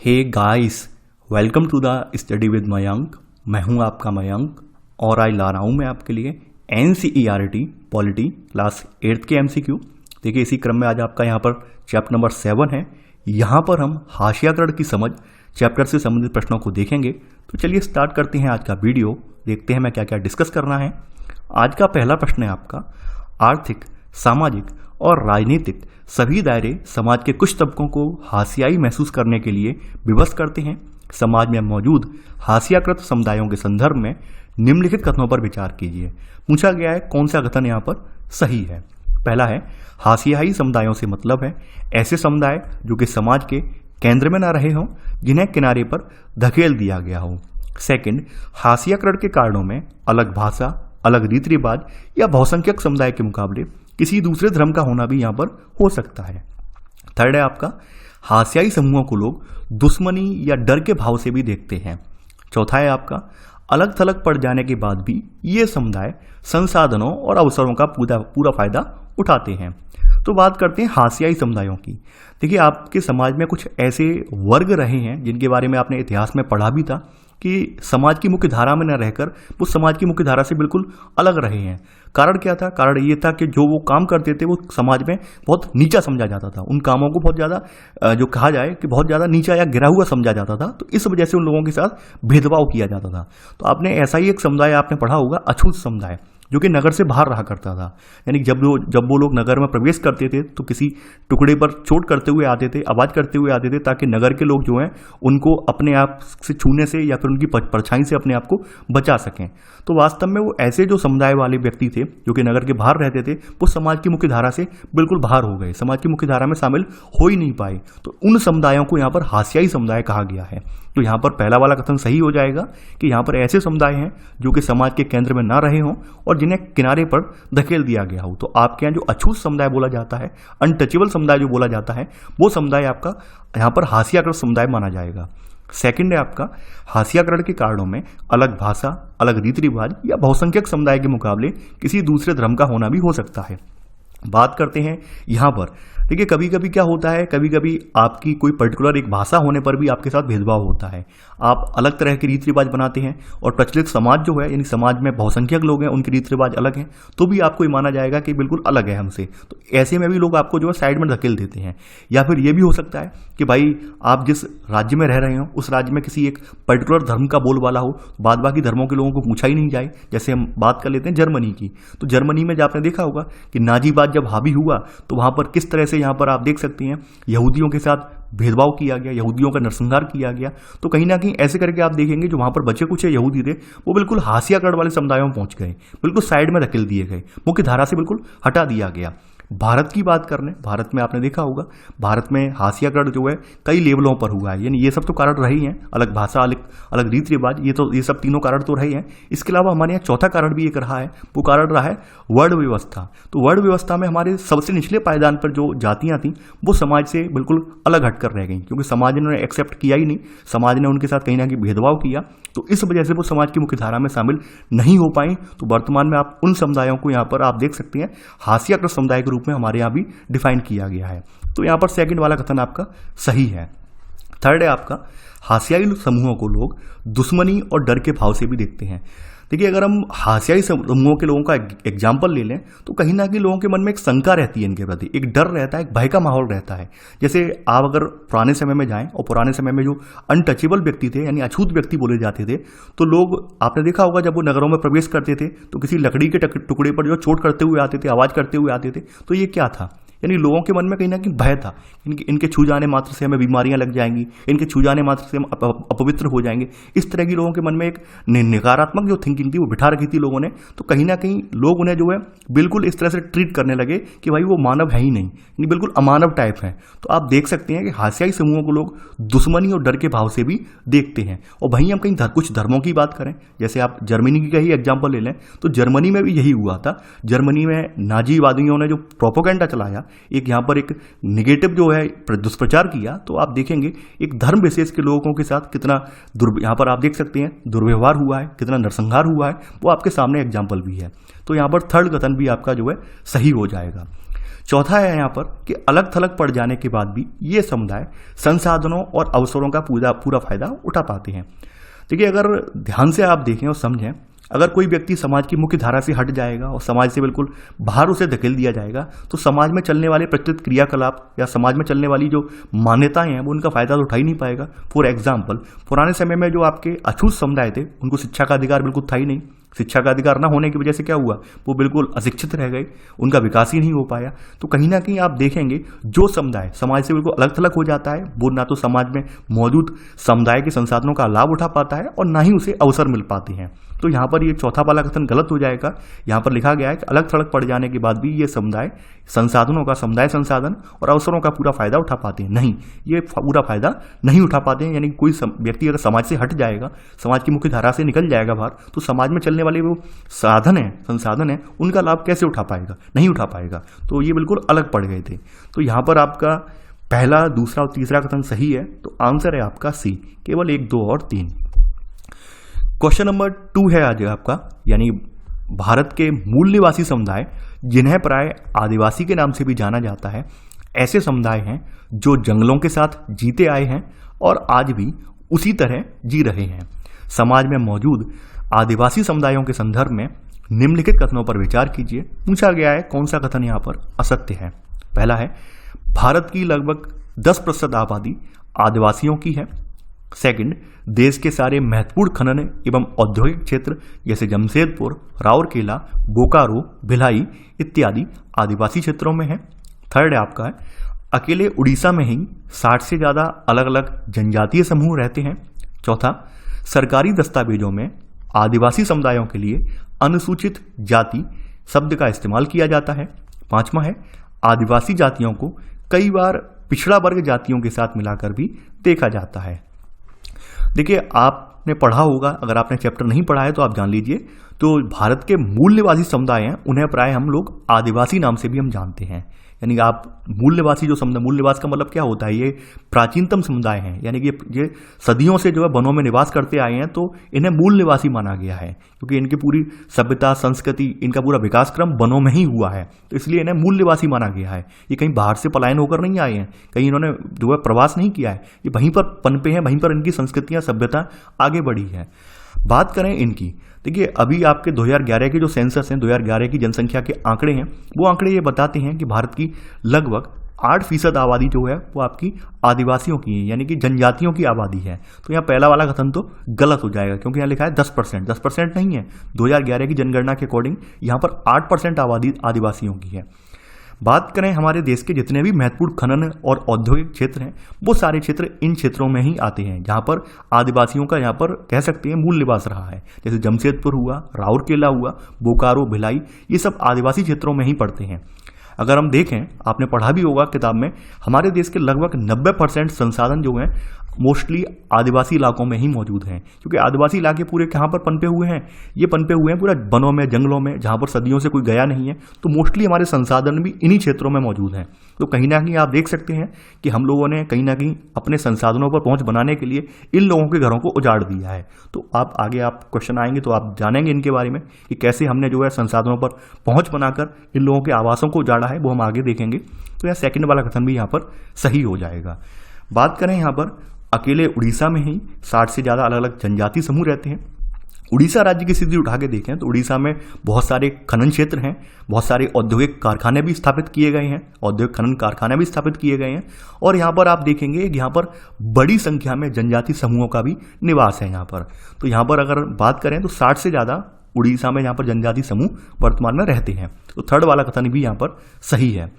Hey guys, welcome to the study with Mayank. मैं हूं आपका मयंक और आज ला रहा हूं मैं आपके लिए NCERT पॉलिटी क्लास 8 के MCQ। देखिए, इसी क्रम में आज आपका यहां पर चैप्टर नंबर 7 है। यहां पर हम हाशियाकरण की समझ चैप्टर से संबंधित प्रश्नों को देखेंगे। तो चलिए स्टार्ट करते हैं आज का वीडियो। देखते हैं मैं क्या क्या डिस्कस करना है। आज का पहला प्रश्न है आपका, आर्थिक, सामाजिक और राजनीतिक सभी दायरे समाज के कुछ तबकों को हाशियाई महसूस करने के लिए विवश करते हैं। समाज में मौजूद हाशियाकृत समुदायों के संदर्भ में निम्नलिखित कथनों पर विचार कीजिए। पूछा गया है कौन सा कथन यहाँ पर सही है। पहला है, हाशियाई समुदायों से मतलब है ऐसे समुदाय जो कि समाज के केंद्र में न रहे हों, जिन्हें किनारे पर धकेल दिया गया हो। सेकंड, हाशियाकरण के कारणों में अलग भाषा, अलग रीति रिवाज या बहुसंख्यक समुदाय के मुकाबले किसी दूसरे धर्म का होना भी यहाँ पर हो सकता है। थर्ड है आपका, हाशियाई समूहों को लोग दुश्मनी या डर के भाव से भी देखते हैं। चौथा है आपका, अलग थलग पड़ जाने के बाद भी ये समुदाय संसाधनों और अवसरों का पूरा फायदा उठाते हैं। तो बात करते हैं हाशियाई समुदायों की। देखिए, आपके समाज में कुछ ऐसे वर्ग रहे हैं जिनके बारे में आपने इतिहास में पढ़ा भी था कि समाज की मुख्य धारा में न रहकर वो समाज की मुख्य धारा से बिल्कुल अलग रहे हैं। कारण क्या था? कारण ये था कि जो वो काम करते थे वो समाज में बहुत नीचा समझा जाता था। उन कामों को बहुत ज़्यादा जो कहा जाए कि बहुत ज़्यादा नीचा या गिरा हुआ समझा जाता था। तो इस वजह से उन लोगों के साथ भेदभाव किया जाता था। तो आपने ऐसा ही एक समुदाय आपने पढ़ा होगा, अछूत समुदाय, जो कि नगर से बाहर रहा करता था। यानी जब वो लोग नगर में प्रवेश करते थे तो किसी टुकड़े पर चोट करते हुए आते थे, आवाज़ करते हुए आते थे, ताकि नगर के लोग जो हैं उनको अपने आप से छूने से या फिर उनकी परछाई से अपने आप को बचा सकें। तो वास्तव में वो ऐसे जो समुदाय वाले व्यक्ति थे जो कि नगर के बाहर रहते थे, वो समाज की मुख्य धारा से बिल्कुल बाहर हो गए, समाज की मुख्य धारा में शामिल हो ही नहीं पाए। तो उन समुदायों को यहाँ पर हाशियाई समुदाय कहा गया है। तो यहाँ पर पहला वाला कथन सही हो जाएगा कि यहाँ पर ऐसे समुदाय हैं जो कि समाज के केंद्र में ना रहे हों और जिन्हें किनारे पर धकेल दिया गया हो। तो आपके यहाँ जो अछूत समुदाय बोला जाता है, अनटचेबल समुदाय जो बोला जाता है, वो समुदाय आपका यहाँ पर हाशियाकृत समुदाय माना जाएगा। सेकंड है आपका, हाशियाकरण के कारणों में अलग भाषा, अलग रीति रिवाज या बहुसंख्यक समुदाय के मुकाबले किसी दूसरे धर्म का होना भी हो सकता है। बात करते हैं यहाँ पर। देखिए, कभी कभी क्या होता है, कभी कभी आपकी कोई पर्टिकुलर एक भाषा होने पर भी आपके साथ भेदभाव होता है। आप अलग तरह के रीति रिवाज बनाते हैं और प्रचलित समाज जो है, यानी समाज में बहुसंख्यक लोग हैं, उनके रीति रिवाज अलग हैं, तो भी आपको ये माना जाएगा कि बिल्कुल अलग है हमसे। तो ऐसे में भी लोग आपको जो है साइड में धकेल देते हैं। या फिर ये भी हो सकता है कि भाई आप जिस राज्य में रह रहे हो उस राज्य में किसी एक पर्टिकुलर धर्म का बोलबाला हो, बाद बाकी धर्मों के लोगों को पूछा ही नहीं जाए। जैसे हम बात कर लेते हैं जर्मनी की। तो जर्मनी में आपने देखा होगा कि नाजीवाद जब हावी हुआ तो वहाँ पर किस तरह से यहाँ पर आप देख सकते हैं यहूदियों के साथ भेदभाव किया गया, यहूदियों का नरसंहार किया गया। तो कहीं ना कहीं ऐसे करके आप देखेंगे जो वहां पर बचे कुछ यहूदी थे वो बिल्कुल हाशियाकरण वाले समुदायों में पहुंच गए, बिल्कुल साइड में धकेल दिए गए, मुख्य धारा से बिल्कुल हटा दिया गया। भारत की बात करने, भारत में आपने देखा होगा, भारत में हाशियाकरण जो है कई लेवलों पर हुआ है। यानी ये सब तो कारण रहे हैं, अलग भाषा, अलग रीति रिवाज, ये सब तीनों कारण तो रहे हैं। इसके अलावा हमारे यहाँ चौथा कारण भी एक रहा है, वो कारण रहा है वर्ण व्यवस्था। तो वर्ण व्यवस्था में हमारे सबसे निचले पायदान पर जो जातियाँ थीं वो समाज से बिल्कुल अलग हटकर रह गई, क्योंकि समाज ने उन्हें एक्सेप्ट किया ही नहीं, समाज ने उनके साथ कहीं ना कहीं भेदभाव किया। तो इस वजह से वो समाज की मुख्य धारा में शामिल नहीं हो पाए। तो वर्तमान में आप उन समुदायों को यहाँ पर आप देख सकते हैं हाशियाकृत समुदाय के रूप में हमारे यहाँ भी डिफाइन किया गया है। तो यहाँ पर सेकंड वाला कथन आपका सही है। थर्ड है आपका, हाशियाई समूहों को लोग दुश्मनी और डर के भाव से भी देखते हैं। देखिए, अगर हम हाशियाई समूहों के लोगों का एग्जाम्पल ले लें तो कहीं ना कहीं लोगों के मन में एक शंका रहती है, इनके प्रति एक डर रहता है, एक भय का माहौल रहता है। जैसे आप अगर पुराने समय में जाएं और पुराने समय में जो अनटचेबल व्यक्ति थे, यानी अछूत व्यक्ति बोले जाते थे, तो लोग आपने देखा होगा जब वो नगरों में प्रवेश करते थे तो किसी लकड़ी के टुकड़े पर जो चोट करते हुए आते थे, आवाज़ करते हुए आते थे, तो ये क्या था? यानी लोगों के मन में कहीं ना कहीं भय था, इनके छू जाने मात्र से हमें बीमारियां लग जाएंगी, इनके छू जाने मात्र से हम अपवित्र हो जाएंगे। इस तरह की लोगों के मन में एक नकारात्मक जो थिंकिंग थी वो बिठा रखी थी लोगों ने। तो कहीं ना कहीं लोग उन्हें जो है बिल्कुल इस तरह से ट्रीट करने लगे कि भाई वो मानव है ही नहीं, यानी बिल्कुल अमानव टाइप है। तो आप देख सकते हैं कि हाशियाई समूहों को लोग दुश्मनी और डर के भाव से भी देखते हैं। और वहीं हम कहीं कुछ धर्मों की बात करें, जैसे आप जर्मनी की ही एग्जाम्पल ले लें, तो जर्मनी में भी यही हुआ था। जर्मनी में नाजीवादियों ने जो प्रोपोगेंडा चलाया, एक यहाँ पर एक निगेटिव जो है दुष्प्रचार किया, तो आप देखेंगे एक धर्म विशेष के लोगों के साथ कितना यहाँ पर आप देख सकते हैं दुर्व्यवहार हुआ है, कितना नरसंहार हुआ है, वो आपके सामने एग्जाम्पल भी है। तो यहाँ पर थर्ड कथन भी आपका जो है सही हो जाएगा। चौथा है यहाँ पर कि अलग थलग पड़ जाने के बाद भी ये समुदाय संसाधनों और अवसरों का पूरा फायदा उठा पाते हैं। देखिए, अगर ध्यान से आप देखें और समझें, अगर कोई व्यक्ति समाज की मुख्य धारा से हट जाएगा और समाज से बिल्कुल बाहर उसे धकेल दिया जाएगा तो समाज में चलने वाले प्रचलित क्रियाकलाप या समाज में चलने वाली जो मान्यताएं हैं वो उनका फायदा तो उठा ही नहीं पाएगा। फॉर एग्जाम्पल, पुराने समय में जो आपके अछूत समुदाय थे उनको शिक्षा का अधिकार बिल्कुल था ही नहीं। शिक्षा का अधिकार न होने की वजह से क्या हुआ, वो बिल्कुल अशिक्षित रह गए, उनका विकास ही नहीं हो पाया। तो कहीं ना कहीं आप देखेंगे जो समुदाय समाज से बिल्कुल अलग थलग हो जाता है वो ना तो समाज में मौजूद समुदाय के संसाधनों का लाभ उठा पाता है और ना ही उसे अवसर मिल पाते हैं। तो यहाँ पर ये चौथा वाला कथन गलत हो जाएगा। यहाँ पर लिखा गया है कि अलग थलग पड़ जाने के बाद भी ये समुदाय संसाधनों का, समुदाय संसाधन और अवसरों का पूरा फायदा उठा पाते हैं। नहीं, ये पूरा फायदा नहीं उठा पाते हैं। यानी कोई व्यक्ति अगर समाज से हट जाएगा, समाज की मुख्य धारा से निकल जाएगा बाहर, तो समाज में चलने वाले वो साधन है, संसाधन है, उनका लाभ कैसे उठा पाएगा, नहीं उठा पाएगा। तो ये बिल्कुल अलग पड़ गए थे। तो यहाँ पर आपका पहला, दूसरा और तीसरा कथन सही है। तो आंसर है आपका सी, केवल 1, 2 और 3। क्वेश्चन नंबर 2 है आज आपका, यानी भारत के मूल निवासी समुदाय जिन्हें प्राय आदिवासी के नाम से भी जाना जाता है, ऐसे समुदाय हैं जो जंगलों के साथ जीते आए हैं और आज भी उसी तरह जी रहे हैं। समाज में मौजूद आदिवासी समुदायों के संदर्भ में निम्नलिखित कथनों पर विचार कीजिए। पूछा गया है कौन सा कथन यहाँ पर असत्य है। पहला है, भारत की लगभग 10% आबादी आदिवासियों की है। सेकंड, देश के सारे महत्वपूर्ण खनन एवं औद्योगिक क्षेत्र जैसे जमशेदपुर, राउरकेला, बोकारो, भिलाई इत्यादि आदिवासी क्षेत्रों में है। थर्ड है आपका, अकेले उड़ीसा में ही 60 से ज़्यादा अलग अलग जनजातीय समूह रहते हैं। चौथा, सरकारी दस्तावेजों में आदिवासी समुदायों के लिए अनुसूचित जाति शब्द का इस्तेमाल किया जाता है। पांचवा है, आदिवासी जातियों को कई बार पिछड़ा वर्ग जातियों के साथ मिलाकर भी देखा जाता है। देखिए, आपने पढ़ा होगा, अगर आपने चैप्टर नहीं पढ़ा है तो आप जान लीजिए। तो भारत के मूल निवासी समुदाय हैं उन्हें प्राय हम लोग आदिवासी नाम से भी हम जानते हैं। यानी कि आप मूल निवासी जो समुदाय, मूल निवास का मतलब क्या होता है, ये प्राचीनतम समुदाय हैं, यानी कि ये सदियों से जो है वनों में निवास करते आए हैं, तो इन्हें मूल निवासी माना गया है क्योंकि इनकी पूरी सभ्यता, संस्कृति, इनका पूरा विकास क्रम वनों में ही हुआ है, तो इसलिए इन्हें मूल निवासी माना गया है। ये कहीं बाहर से पलायन होकर नहीं आए हैं, कहीं इन्होंने जो है प्रवास नहीं किया है, ये वहीं पर पनपे हैं, वहीं पर इनकी संस्कृतियाँ, सभ्यता आगे बढ़ी है। बात करें इनकी, देखिए अभी आपके 2011 के जो सेंसस हैं, 2011 की जनसंख्या के आंकड़े हैं, वो आंकड़े ये बताते हैं कि भारत की लगभग 8% आबादी जो है वो आपकी आदिवासियों की है, यानी कि जनजातियों की आबादी है। तो यहाँ पहला वाला कथन तो गलत हो जाएगा क्योंकि यहाँ लिखा है 10%, 10% नहीं है। 2011 की जनगणना के अकॉर्डिंग यहाँ पर 8% आबादी आदिवासियों की है। बात करें हमारे देश के जितने भी महत्वपूर्ण खनन और औद्योगिक क्षेत्र हैं, वो सारे क्षेत्र इन क्षेत्रों में ही आते हैं जहाँ पर आदिवासियों का यहाँ पर कह सकते हैं मूल निवास रहा है। जैसे जमशेदपुर हुआ, राउरकेला हुआ, बोकारो, भिलाई, ये सब आदिवासी क्षेत्रों में ही पड़ते हैं। अगर हम देखें, आपने पढ़ा भी होगा किताब में, हमारे देश के लगभग 90% संसाधन जो हैं मोस्टली आदिवासी इलाकों में ही मौजूद हैं, क्योंकि आदिवासी इलाके पूरे कहाँ पर पनपे हुए हैं, ये पनपे हुए हैं पूरा वनों में, जंगलों में, जहाँ पर सदियों से कोई गया नहीं है। तो मोस्टली हमारे संसाधन भी इन्हीं क्षेत्रों में मौजूद हैं। तो कहीं ना कहीं आप देख सकते हैं कि हम लोगों ने कहीं ना कहीं अपने संसाधनों पर पहुंच बनाने के लिए इन लोगों के घरों को उजाड़ दिया है। तो आप आगे आप क्वेश्चन आएंगे तो आप जानेंगे इनके बारे में कि कैसे हमने जो है संसाधनों पर पहुंच बनाकर इन लोगों के आवासों को उजाड़ा है, वो हम आगे देखेंगे। तो यह सेकंड वाला कथन भी यहाँ पर सही हो जाएगा। बात करें यहाँ पर, अकेले उड़ीसा में ही 60 से ज़्यादा अलग अलग जनजाति समूह रहते हैं। उड़ीसा राज्य की स्थिति उठा के देखें तो उड़ीसा में बहुत सारे खनन क्षेत्र हैं, बहुत सारे औद्योगिक कारखाने भी स्थापित किए गए हैं, औद्योगिक खनन कारखाने भी स्थापित किए गए हैं। और यहाँ पर आप देखेंगे यहाँ पर बड़ी संख्या में जनजाति समूहों का भी निवास है यहाँ पर। तो यहाँ पर अगर बात करें तो 60 से ज़्यादा उड़ीसा में यहाँ पर जनजाति समूह वर्तमान में रहते हैं। तो थर्ड वाला कथन भी यहाँ पर सही है।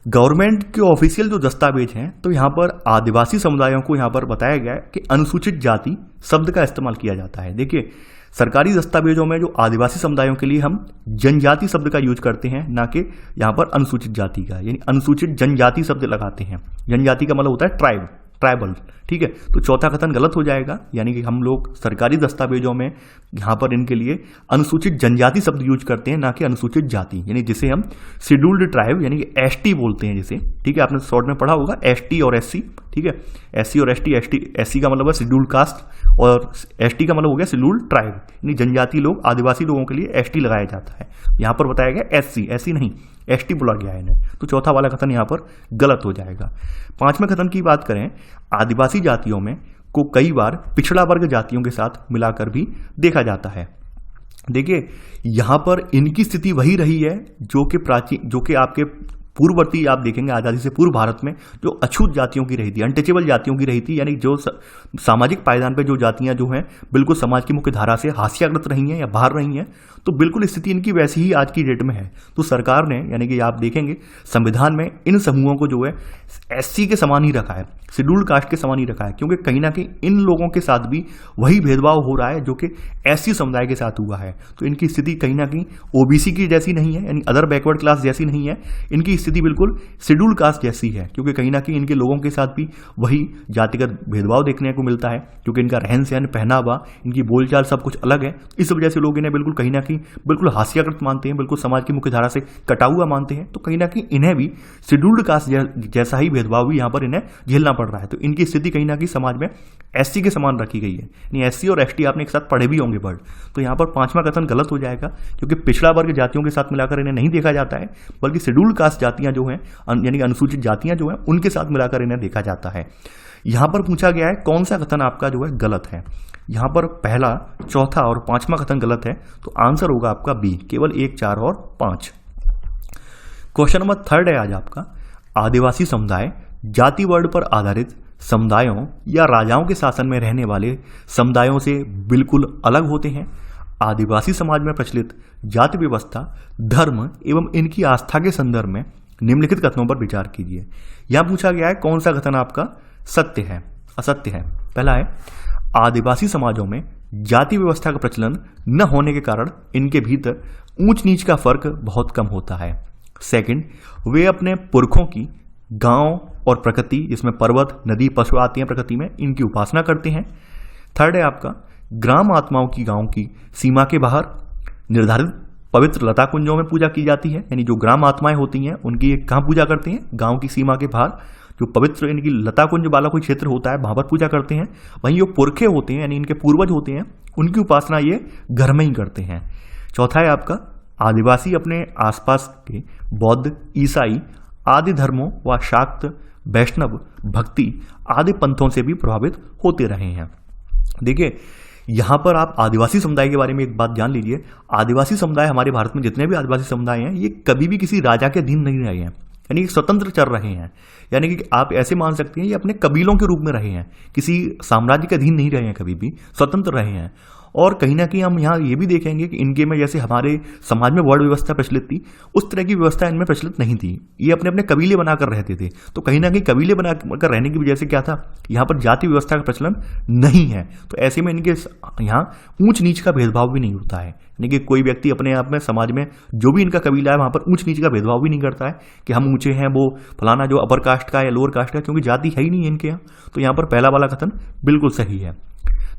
गवर्नमेंट के ऑफिशियल जो दस्तावेज हैं, तो यहाँ पर आदिवासी समुदायों को यहाँ पर बताया गया है कि अनुसूचित जाति शब्द का इस्तेमाल किया जाता है। देखिए, सरकारी दस्तावेजों में जो आदिवासी समुदायों के लिए हम जनजाति शब्द का यूज करते हैं, ना कि यहाँ पर अनुसूचित जाति का, यानी अनुसूचित जनजाति शब्द लगाते हैं। जनजाति का मतलब होता है ट्राइब, ट्राइबल, ठीक है। तो चौथा कथन गलत हो जाएगा, यानी कि हम लोग सरकारी दस्तावेजों में यहाँ पर इनके लिए अनुसूचित जनजाति शब्द यूज करते हैं, ना कि अनुसूचित जाति, यानी जिसे हम शेड्यूल्ड ट्राइब यानी कि एसटी बोलते हैं जिसे, ठीक है। आपने शॉर्ट में पढ़ा होगा एसटी और एससी, ठीक है। SC और ST, SC का मतलब है शेड्यूल्ड कास्ट और ST का मतलब हो गया शेड्यूल्ड ट्राइब, यानी जनजातीय लोग, आदिवासी लोगों के लिए ST लगाया जाता है। यहाँ पर बताया गया SC नहीं, ST बोला गया है इन्हें, तो चौथा वाला कथन यहाँ पर गलत हो जाएगा। पांचवें कथन की बात करें, आदिवासी जातियों में को कई बार पिछड़ा वर्ग जातियों के साथ मिलाकर भी देखा जाता है। देखिए यहां पर इनकी स्थिति वही रही है जो कि आपके पूर्ववर्ती आप देखेंगे आजादी से पूर्व भारत में जो अछूत जातियों की रही थी, अनटचेबल जातियों की रही थी, यानी जो सामाजिक पायदान पे जो जातियां जो हैं बिल्कुल समाज की मुख्य धारा से हास्याग्रत रही हैं या बाहर रही हैं, तो बिल्कुल स्थिति इनकी वैसी ही आज की डेट में है। तो सरकार ने, यानी कि आप देखेंगे संविधान में इन समूहों को जो है SC के समान ही रखा है, शेड्यूल्ड कास्ट के समान ही रखा है, क्योंकि कहीं ना कहीं इन लोगों के साथ भी वही भेदभाव हो रहा है जो कि SC समुदाय के साथ हुआ है। तो इनकी स्थिति कहीं ना कहीं OBC की जैसी नहीं है, यानी अदर बैकवर्ड क्लास जैसी नहीं है, इनकी स्थिति बिल्कुल शेड्यूल्ड कास्ट जैसी है, क्योंकि कहीं ना कहीं इनके लोगों के साथ भी वही जातिगत भेदभाव देखने को मिलता है, क्योंकि इनका रहन सहन, पहनावा, इनकी बोलचाल सब कुछ अलग है। इस वजह से लोग इन्हें बिल्कुल कहीं ना कहीं बिल्कुल हास्याकृत मानते हैं, बिल्कुल समाज की मुख्य धारा से कटा हुआ मानते हैं। तो कहीं ना कहीं इन्हें भी शेड्यूल्ड कास्ट जैसा ही भेदभाव भी यहाँ पर इन्हें झेलना पड़ रहा है। तो इनकी स्थिति कहीं ना कहीं समाज में SC के समान रखी गई है, यानी SC और ST आपने एक साथ पढ़े भी होंगे वर्ड। तो यहाँ पर पांचवा कथन गलत हो जाएगा, क्योंकि पिछड़ा वर्ग जातियों के साथ मिलाकर इन्हें नहीं देखा जाता है, बल्कि शेड्यूल्ड कास्ट जातियां जो हैं, यानी अनुसूचित जातियां जो हैं, उनके साथ मिलाकर इन्हें देखा जाता है। यहां पर पूछा गया है कौन सा कथन आपका जो है गलत है। यहां पर पहला, चौथा और पांचवा कथन गलत है, तो आंसर होगा आपका बी, केवल 1, 4 और 5। क्वेश्चन नंबर 3 है आज आपका, आदिवासी समुदाय जाति वर्ण पर आधारित समुदायों या राजाओं के शासन में रहने वाले समुदायों से बिल्कुल अलग होते हैं। आदिवासी समाज में प्रचलित जाति व्यवस्था, धर्म एवं इनकी आस्था के संदर्भ में निम्नलिखित कथनों पर विचार कीजिए। यहां पूछा गया है कौन सा कथन आपका सत्य है, असत्य है। पहला है, आदिवासी समाजों में जाति व्यवस्था का प्रचलन न होने के कारण इनके भीतर ऊंच नीच का फर्क बहुत कम होता है। सेकंड, वे अपने पुरखों की गांव और प्रकृति, जिसमें पर्वत, नदी, पशु आती हैं प्रकृति में, इनकी उपासना करते हैं। थर्ड है आपका, ग्राम आत्माओं की गांव की सीमा के बाहर निर्धारित पवित्र लता कुंजों में पूजा की जाती है, यानी जो ग्राम आत्माएं होती हैं उनकी कहाँ पूजा करते हैं, गांव की सीमा के बाहर जो पवित्र इनकी लता कुंज वाला कोई क्षेत्र होता है वहां पर पूजा करते हैं। वहीं जो पुरखे होते हैं, यानी इनके पूर्वज होते हैं, उनकी उपासना ये घर में ही करते हैं। चौथा है आपका, आदिवासी अपने आसपास के बौद्ध, ईसाई आदि धर्मों व शाक्त, वैष्णव, भक्ति आदि पंथों से भी प्रभावित होते रहे हैं। देखिए यहां पर आप आदिवासी समुदाय के बारे में एक बात जान लीजिए, आदिवासी समुदाय हमारे भारत में जितने भी आदिवासी समुदाय हैं ये कभी भी किसी राजा के अधीन नहीं रहे हैं, यानी स्वतंत्र चल रहे हैं। यानी कि आप ऐसे मान सकते हैं ये अपने कबीलों के रूप में रहे हैं, किसी साम्राज्य के अधीन नहीं रहे हैं, कभी भी स्वतंत्र रहे हैं। और कहीं ना कहीं हम यहाँ ये भी देखेंगे कि इनके में जैसे हमारे समाज में वर्ण व्यवस्था प्रचलित थी, उस तरह की व्यवस्था इनमें प्रचलित नहीं थी। ये अपने अपने कबीले बनाकर रहते थे। तो कहीं ना कहीं कबीले बनाकर रहने की वजह से क्या था, यहाँ पर जाति व्यवस्था का प्रचलन नहीं है। तो ऐसे में इनके यहाँ ऊंच नीच का भेदभाव भी नहीं होता है, यानी कि कोई व्यक्ति अपने आप में समाज में जो भी इनका कबीला है वहां पर ऊंच नीच का भेदभाव भी नहीं करता है कि हम ऊंचे हैं, वो फलाना जो अपर कास्ट का या लोअर कास्ट का, क्योंकि जाति है ही नहीं इनके यहाँ। तो यहाँ पर पहला वाला कथन बिल्कुल सही है।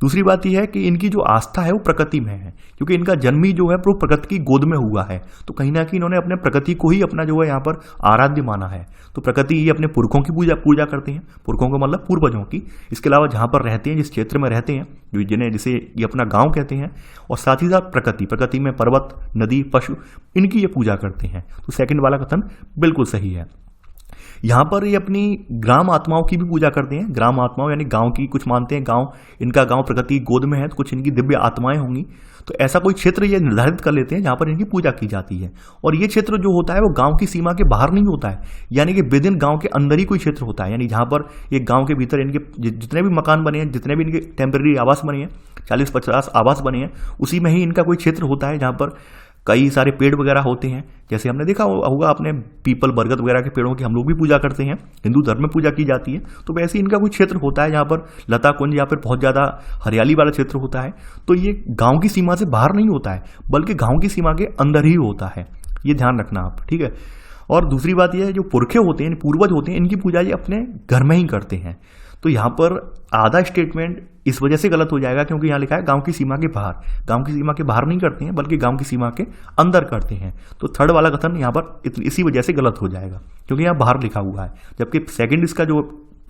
दूसरी बात यह है कि इनकी जो आस्था है वो प्रकृति में है, क्योंकि इनका जन्म ही जो है वो प्रकृति की गोद में हुआ है। तो कहीं ना कहीं इन्होंने अपने प्रकृति को ही अपना जो है यहाँ पर आराध्य माना है। तो प्रकृति ही अपने पुरखों की पूजा करते हैं, पुरखों को मतलब पूर्वजों की। इसके अलावा जहाँ पर रहते हैं, जिस क्षेत्र में रहते हैं, जिसे ये अपना गाँव कहते हैं, और साथ ही साथ प्रकृति में पर्वत, नदी, पशु, इनकी ये पूजा करते हैं। तो सेकंड वाला कथन बिल्कुल सही है। यहाँ पर ये अपनी ग्राम आत्माओं की भी पूजा करते हैं। ग्राम आत्माओं यानी गांव की, कुछ मानते हैं गांव, इनका गांव प्रकृति की गोद में है, तो कुछ इनकी दिव्य आत्माएं होंगी। तो ऐसा कोई क्षेत्र ये निर्धारित कर लेते हैं जहां पर इनकी पूजा की जाती है। और ये क्षेत्र जो होता है वो गांव की सीमा के बाहर नहीं होता है, यानी कि विद इन गांव के अंदर ही कोई क्षेत्र होता है। यानी जहां पर ये गांव के भीतर इनके जितने भी मकान बने हैं, जितने भी इनके टेम्परेरी आवास बने हैं, 40-50 आवास बने हैं, उसी में ही इनका कोई क्षेत्र होता है जहां पर कई सारे पेड़ वगैरह होते हैं। जैसे हमने देखा होगा अपने पीपल, बरगद वगैरह के पेड़ों की हम लोग भी पूजा करते हैं, हिंदू धर्म में पूजा की जाती है। तो वैसे इनका कोई क्षेत्र होता है जहाँ पर लता कुंज या फिर बहुत ज़्यादा हरियाली वाला क्षेत्र होता है। तो ये गांव की सीमा से बाहर नहीं होता है, बल्कि गांव की सीमा के अंदर ही होता है। ये ध्यान रखना आप, ठीक है। और दूसरी बात यह है, जो पुरखे होते हैं, पूर्वज होते हैं, इनकी पूजा ये अपने घर में ही करते हैं। तो यहाँ पर आधा स्टेटमेंट इस वजह से गलत हो जाएगा क्योंकि यहाँ लिखा है गांव की सीमा के बाहर। गांव की सीमा के बाहर नहीं करते हैं, बल्कि गांव की सीमा के अंदर करते हैं। तो थर्ड वाला कथन यहाँ पर इसी वजह से गलत हो जाएगा, क्योंकि यहाँ बाहर लिखा हुआ है, जबकि सेकंड इसका जो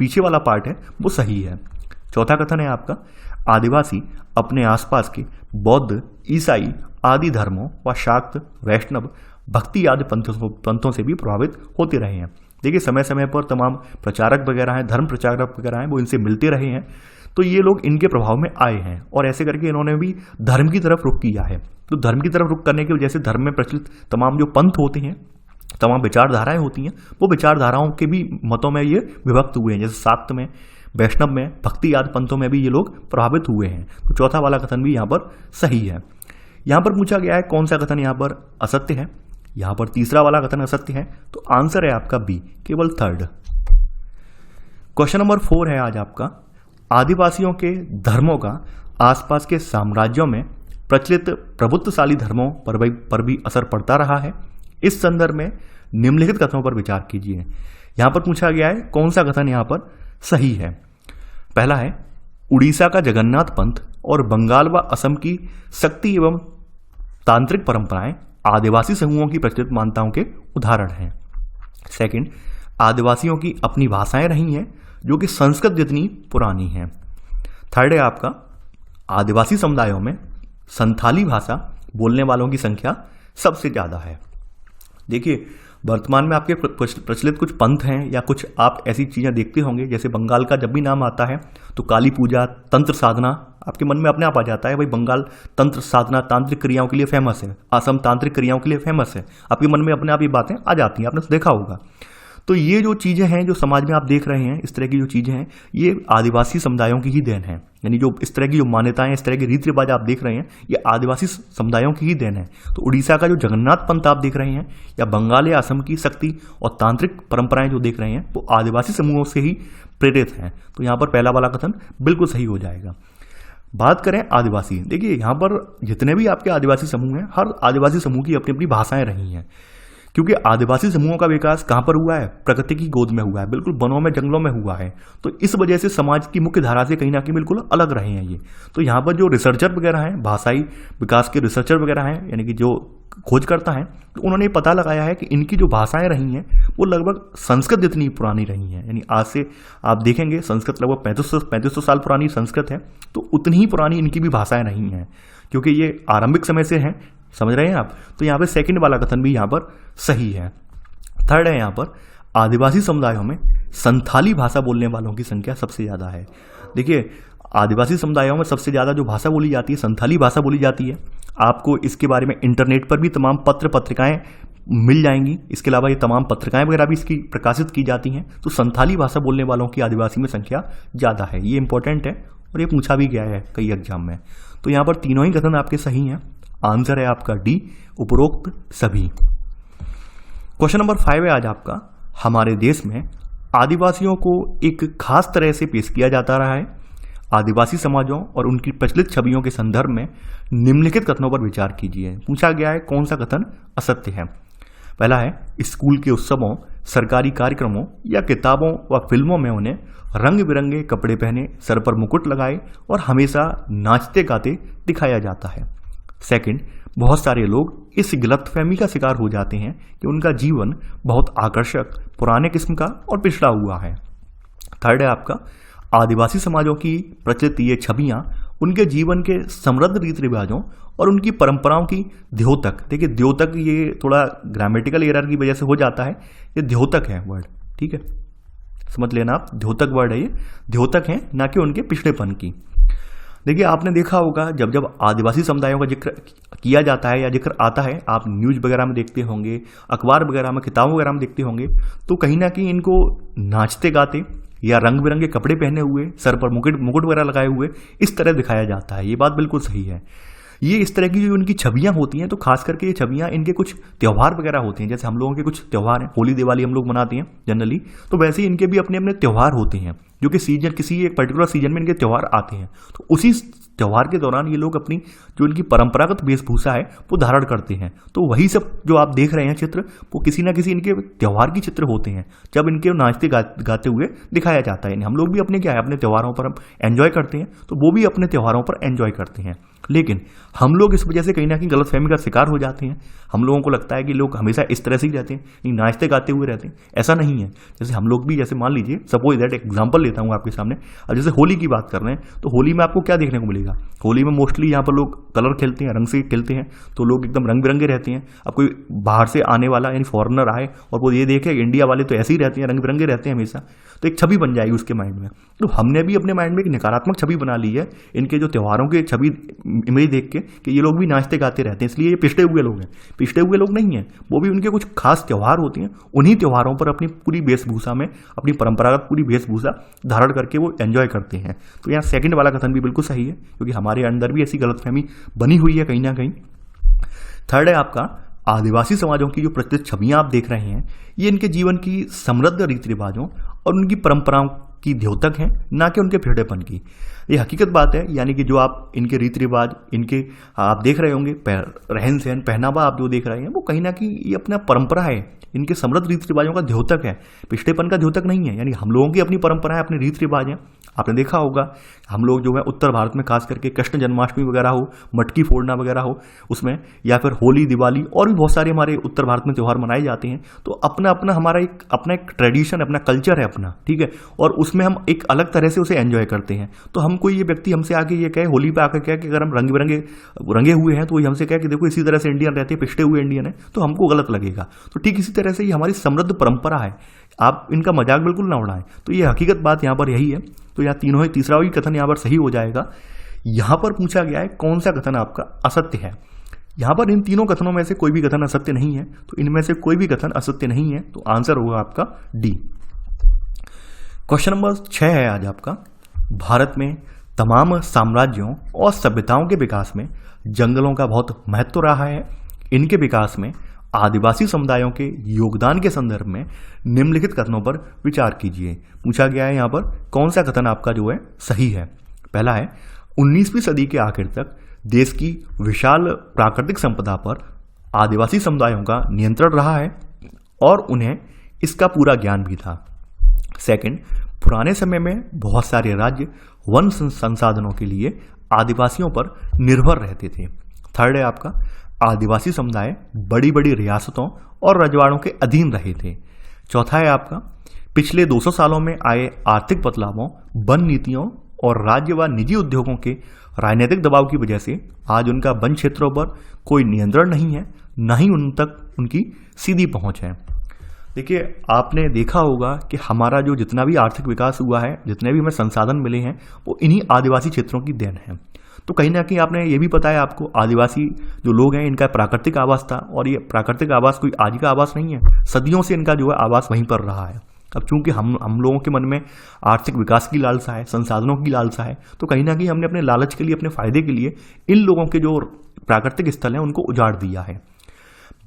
पीछे वाला पार्ट है वो सही है। चौथा कथन है आपका, आदिवासी अपने आसपास के बौद्ध, ईसाई आदि धर्मों व शाक्त, वैष्णव, भक्ति आदि पंथों से भी प्रभावित होते रहे हैं। देखिए समय समय पर तमाम प्रचारक वगैरह हैं, धर्म प्रचारक वगैरह हैं, वो इनसे मिलते रहे हैं, तो ये लोग इनके प्रभाव में आए हैं और ऐसे करके इन्होंने भी धर्म की तरफ रुख किया है। तो धर्म की तरफ रुख करने की वजह से धर्म में प्रचलित तमाम जो पंथ होते हैं, तमाम विचारधाराएं होती हैं, वो विचारधाराओं के भी मतों में ये विभक्त हुए हैं। जैसे शाक्त में, वैष्णव में, भक्ति आदि पंथों में भी ये लोग प्रभावित हुए हैं। तो चौथा वाला कथन भी यहाँ पर सही है। यहाँ पर पूछा गया है कौन सा कथन यहाँ पर असत्य है। यहाँ पर तीसरा वाला कथन असत्य है, तो आंसर है आपका बी, केवल थर्ड। क्वेश्चन नंबर 4 है आज आपका, आदिवासियों के धर्मों का आसपास के साम्राज्यों में प्रचलित प्रभुत्वशाली धर्मों पर भी असर पड़ता रहा है। इस संदर्भ में निम्नलिखित कथनों पर विचार कीजिए। यहां पर पूछा गया है कौन सा कथन यहां पर सही है। पहला है, उड़ीसा का जगन्नाथ पंथ और बंगाल व असम की शक्ति एवं तांत्रिक परंपराएं आदिवासी समूहों की प्रचलित मान्यताओं के उदाहरण हैं। सेकंड, आदिवासियों की अपनी भाषाएं रही हैं जो कि संस्कृत जितनी पुरानी हैं। थर्ड है आपका, आदिवासी समुदायों में संथाली भाषा बोलने वालों की संख्या सबसे ज़्यादा है। देखिए वर्तमान में आपके प्रचलित कुछ पंथ हैं या कुछ आप ऐसी चीज़ें देखते होंगे, जैसे बंगाल का जब भी नाम आता है तो काली पूजा, तंत्र साधना आपके मन में अपने आप आ जाता है। भाई बंगाल तंत्र साधना, तांत्रिक क्रियाओं के लिए फेमस है, असम तांत्रिक क्रियाओं के लिए फेमस है। आपके मन में अपने आप ये बातें आ जाती हैं, आपने देखा होगा। तो ये जो चीज़ें हैं जो समाज में आप देख रहे हैं, इस तरह की जो चीज़ें हैं, ये आदिवासी समुदायों की ही देन है। यानी जो इस तरह की जो मान्यताएं, इस तरह के रीति रिवाज आप देख रहे हैं, ये आदिवासी समुदायों की ही देन है। तो उड़ीसा का जो जगन्नाथ पंथ आप देख रहे हैं, या बंगाल या असम की शक्ति और तांत्रिक परंपराएं जो देख रहे हैं, वो आदिवासी समूहों से ही प्रेरित हैं। तो यहाँ पर पहला वाला कथन बिल्कुल सही हो जाएगा। बात करें आदिवासी, देखिए यहाँ पर जितने भी आपके आदिवासी समूह हैं, हर आदिवासी समूह की अपनी अपनी भाषाएं रही हैं। क्योंकि आदिवासी समूहों का विकास कहाँ पर हुआ है? प्रकृति की गोद में हुआ है, बिल्कुल वनों में, जंगलों में हुआ है। तो इस वजह से समाज की मुख्य धारा से कहीं ना कहीं बिल्कुल अलग रहे हैं ये। तो यहाँ पर जो रिसर्चर वगैरह हैं, भाषाई विकास के रिसर्चर वगैरह हैं, यानी कि जो खोजकर्ता हैं, तो उन्होंने पता लगाया है कि इनकी जो भाषाएं रही हैं वो लगभग संस्कृत जितनी पुरानी रही हैं। यानी आज से आप देखेंगे संस्कृत लगभग 3500 साल पुरानी संस्कृत है, तो उतनी ही पुरानी इनकी भी भाषाएं रही हैं, क्योंकि ये आरंभिक समय से हैं। समझ रहे हैं आप? तो यहाँ पे सेकंड वाला कथन भी यहाँ पर सही है। थर्ड है, यहाँ पर आदिवासी समुदायों में संथाली भाषा बोलने वालों की संख्या सबसे ज़्यादा है। देखिए आदिवासी समुदायों में सबसे ज़्यादा जो भाषा बोली जाती है, संथाली भाषा बोली जाती है। आपको इसके बारे में इंटरनेट पर भी तमाम पत्र पत्रिकाएं मिल जाएंगी। इसके अलावा ये तमाम पत्रिकाएं वगैरह भी इसकी प्रकाशित की जाती हैं। तो संथाली भाषा बोलने वालों की आदिवासी में संख्या ज़्यादा है। ये इंपॉर्टेंट है और ये पूछा भी गया है कई एग्जाम में। तो यहाँ पर तीनों ही कथन आपके सही हैं। आंसर है आपका डी, उपरोक्त सभी। क्वेश्चन नंबर 5 है आज आपका, हमारे देश में आदिवासियों को एक खास तरह से पेश किया जाता रहा है। आदिवासी समाजों और उनकी प्रचलित छवियों के संदर्भ में निम्नलिखित कथनों पर विचार कीजिए। पूछा गया है कौन सा कथन असत्य है। पहला है, स्कूल के उत्सवों, सरकारी कार्यक्रमों या किताबों व फिल्मों में उन्हें रंग बिरंगे कपड़े पहने, सर पर मुकुट लगाए और हमेशा नाचते गाते दिखाया जाता है। सेकंड, बहुत सारे लोग इस गलतफहमी का शिकार हो जाते हैं कि उनका जीवन बहुत आकर्षक, पुराने किस्म का और पिछड़ा हुआ है। थर्ड है आपका, आदिवासी समाजों की प्रचलित ये छवियां उनके जीवन के समृद्ध रीति रिवाजों और उनकी परंपराओं की द्योतक, देखिए द्योतक ये थोड़ा ग्रामेटिकल एरर की वजह से हो जाता है, ये द्योतक है वर्ड, ठीक है, समझ लेना आप, द्योतक वर्ड है ये, द्योतक है ना कि उनके पिछड़ेपन की। देखिए आपने देखा होगा जब जब आदिवासी समुदायों का जिक्र किया जाता है या जिक्र आता है, आप न्यूज़ वगैरह में देखते होंगे, अखबार वगैरह में, किताबों वगैरह में देखते होंगे, तो कहीं ना कहीं इनको नाचते गाते या रंग बिरंगे कपड़े पहने हुए, सर पर मुकुट वगैरह लगाए हुए इस तरह दिखाया जाता है। ये बात बिल्कुल सही है। ये इस तरह की जो उनकी छवियां होती हैं, तो खास करके ये छवियां इनके कुछ त्यौहार वगैरह होते हैं, जैसे हम लोगों के कुछ त्यौहार हैं, होली दिवाली हम लोग मनाते हैं जनरली, तो वैसे ही इनके भी अपने अपने त्यौहार होते हैं। जो कि सीजन किसी एक पर्टिकुलर सीजन में इनके त्यौहार आते हैं। तो उसी त्यौहार के दौरान ये लोग अपनी जो इनकी परंपरागत वेशभूषा है वो धारण करते हैं। तो वही सब जो आप देख रहे हैं चित्र, वो किसी ना किसी इनके त्यौहार की चित्र होते हैं, जब इनके नाचते गाते हुए दिखाया जाता है। हम लोग भी अपने क्या है, अपने त्यौहारों पर हम एंजॉय करते हैं, तो वो भी अपने त्यौहारों पर एंजॉय करते हैं। लेकिन हम लोग इस वजह से कहीं ना कहीं गलतफहमी का शिकार हो जाते हैं। हम लोगों को लगता है कि लोग हमेशा इस तरह से ही रहते हैं, नाचते गाते हुए रहते हैं। ऐसा नहीं है। जैसे हम लोग भी, जैसे मान लीजिए, सपोज दैट एग्जांपल लेता हूँ आपके सामने। अब जैसे होली की बात कर रहे हैं, तो होली में आपको क्या देखने को मिलेगा? होली में मोस्टली यहाँ पर लोग कलर खेलते हैं, रंग से खेलते हैं, तो लोग एकदम रंग बिरंगे रहते हैं। अब कोई बाहर से आने वाला यानी फॉरेनर आए और वो ये देखे इंडिया वाले तो ऐसे ही रहते हैं, रंग बिरंगे रहते हैं हमेशा, तो एक छवि बन जाएगी उसके माइंड में। तो हमने भी अपने माइंड में एक नकारात्मक छवि बना ली है इनके जो त्योहारों के छवि इमेज देख के, कि ये लोग भी नाचते गाते रहते हैं, इसलिए ये पिछड़े हुए लोग हैं। पिछड़े हुए लोग नहीं हैं, वो भी उनके कुछ खास त्यौहार होते हैं, उन्हीं त्योहारों पर अपनी पूरी वेशभूषा में, अपनी परंपरागत पूरी वेशभूषा धारण करके वो एंजॉय करते हैं। तो यहाँ सेकंड वाला कथन भी बिल्कुल सही है, क्योंकि हमारे अंदर भी ऐसी गलतफहमी बनी हुई है कहीं ना कहीं। थर्ड है आपका, आदिवासी समाजों की जो प्रचलित छवियां आप देख रहे हैं, ये इनके जीवन की समृद्ध रीति रिवाजों और उनकी परंपराओं की द्योतक हैं, ना कि उनके पिछड़ेपन की। ये हकीकत बात है। यानी कि जो आप इनके रीति रिवाज, इनके आप देख रहे होंगे, रहन सहन, पहनावा आप जो देख रहे हैं, वो कहीं ना कहीं ये अपना परंपरा है, इनके समृद्ध रीति रिवाजों का द्योतक है, पिछड़ेपन का द्योतक नहीं है। यानी हम लोगों की अपनी परंपरा है, अपने रीति रिवाज हैं। आपने देखा होगा हम लोग जो है उत्तर भारत में खास करके कृष्ण जन्माष्टमी वगैरह हो, मटकी फोड़ना वगैरह हो उसमें, या फिर होली, दिवाली और भी बहुत सारे हमारे उत्तर भारत में त्यौहार मनाए जाते हैं। तो अपना अपना हमारा एक ट्रेडिशन, अपना कल्चर है अपना, ठीक है, और उसमें हम एक अलग तरह से उसे एंजॉय करते हैं। तो हम कोई ये व्यक्ति हमसे आके ये कहे, होली पे आकर कहे कि अगर हम रंग बिरंगे रंगे हुए हैं, तो ये हमसे कहे कि देखो इसी तरह से इंडियन रहते हैं, पिछड़े हुए इंडियन है, तो हमको गलत लगेगा। तो ठीक इसी तरह से ये हमारी समृद्ध परंपरा है, आप इनका मजाक बिल्कुल ना उड़ाएं। तो ये हकीकत बात यहाँ पर यही है। तो यहाँ तीनों ही, तीसरा भी कथन यहाँ पर सही हो जाएगा। यहाँ पर पूछा गया है कौन सा कथन आपका असत्य है। यहाँ पर इन तीनों कथनों में से कोई भी कथन असत्य नहीं है, तो इनमें से कोई भी कथन असत्य नहीं है, तो आंसर होगा आपका डी। क्वेश्चन नंबर 6 है आज आपका, भारत में तमाम साम्राज्यों और सभ्यताओं के विकास में जंगलों का बहुत महत्व रहा है। इनके विकास में आदिवासी समुदायों के योगदान के संदर्भ में निम्नलिखित कथनों पर विचार कीजिए। पूछा गया है यहाँ पर कौन सा कथन आपका जो है सही है। पहला है, 19वीं सदी के आखिर तक देश की विशाल प्राकृतिक संपदा पर आदिवासी समुदायों का नियंत्रण रहा है और उन्हें इसका पूरा ज्ञान भी था। सेकंड, पुराने समय में बहुत सारे राज्य वन संसाधनों के लिए आदिवासियों पर निर्भर रहते थे। थर्ड है आपका, आदिवासी समुदाय बड़ी बड़ी रियासतों और रजवाड़ों के अधीन रहे थे। चौथा है आपका, पिछले 200 सालों में आए आर्थिक बदलावों, वन नीतियों और राज्य व निजी उद्योगों के राजनीतिक दबाव की वजह से आज उनका वन क्षेत्रों पर कोई नियंत्रण नहीं है, न ही उन तक उनकी सीधी पहुंच है। देखिए, आपने देखा होगा कि हमारा जो जितना भी आर्थिक विकास हुआ है, जितने भी हमें संसाधन मिले हैं, वो इन्हीं आदिवासी क्षेत्रों की देन है। तो कहीं ना कहीं आपने ये भी पता है आपको, आदिवासी जो लोग हैं इनका प्राकृतिक आवास था, और ये प्राकृतिक आवास कोई आज का आवास नहीं है, सदियों से इनका जो है आवास वहीं पर रहा है। अब चूंकि हम लोगों के मन में आर्थिक विकास की लालसा है, संसाधनों की लालसा है, तो कहीं ना कहीं हमने अपने लालच के लिए, अपने फायदे के लिए इन लोगों के जो प्राकृतिक स्थल हैं उनको उजाड़ दिया है।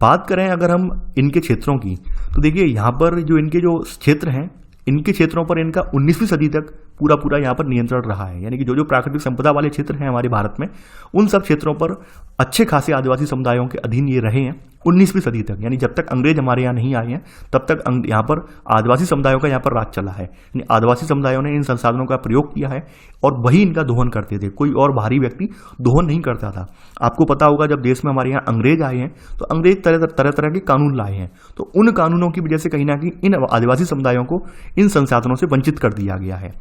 बात करें अगर हम इनके क्षेत्रों की, तो देखिए यहाँ पर जो इनके जो क्षेत्र हैं, इनके क्षेत्रों पर इनका 19वीं सदी तक पूरा यहाँ पर नियंत्रण रहा है। यानी कि जो प्राकृतिक संपदा वाले क्षेत्र हैं हमारे भारत में, उन सब क्षेत्रों पर अच्छे खासे आदिवासी समुदायों के अधीन ये रहे हैं 19वीं सदी तक। यानी जब तक अंग्रेज हमारे यहाँ नहीं आए हैं, तब तक यहाँ पर आदिवासी समुदायों का यहाँ पर राज चला है। यानी आदिवासी समुदायों ने इन संसाधनों का प्रयोग किया है और वही इनका दोहन करते थे, कोई और बाहरी व्यक्ति दोहन नहीं करता था। आपको पता होगा जब देश में हमारे यहाँ अंग्रेज आए हैं, तो अंग्रेज तरह तरह के कानून लाए हैं, तो उन कानूनों की वजह से कहीं ना कहीं इन आदिवासी समुदायों को इन संसाधनों से वंचित कर दिया गया है।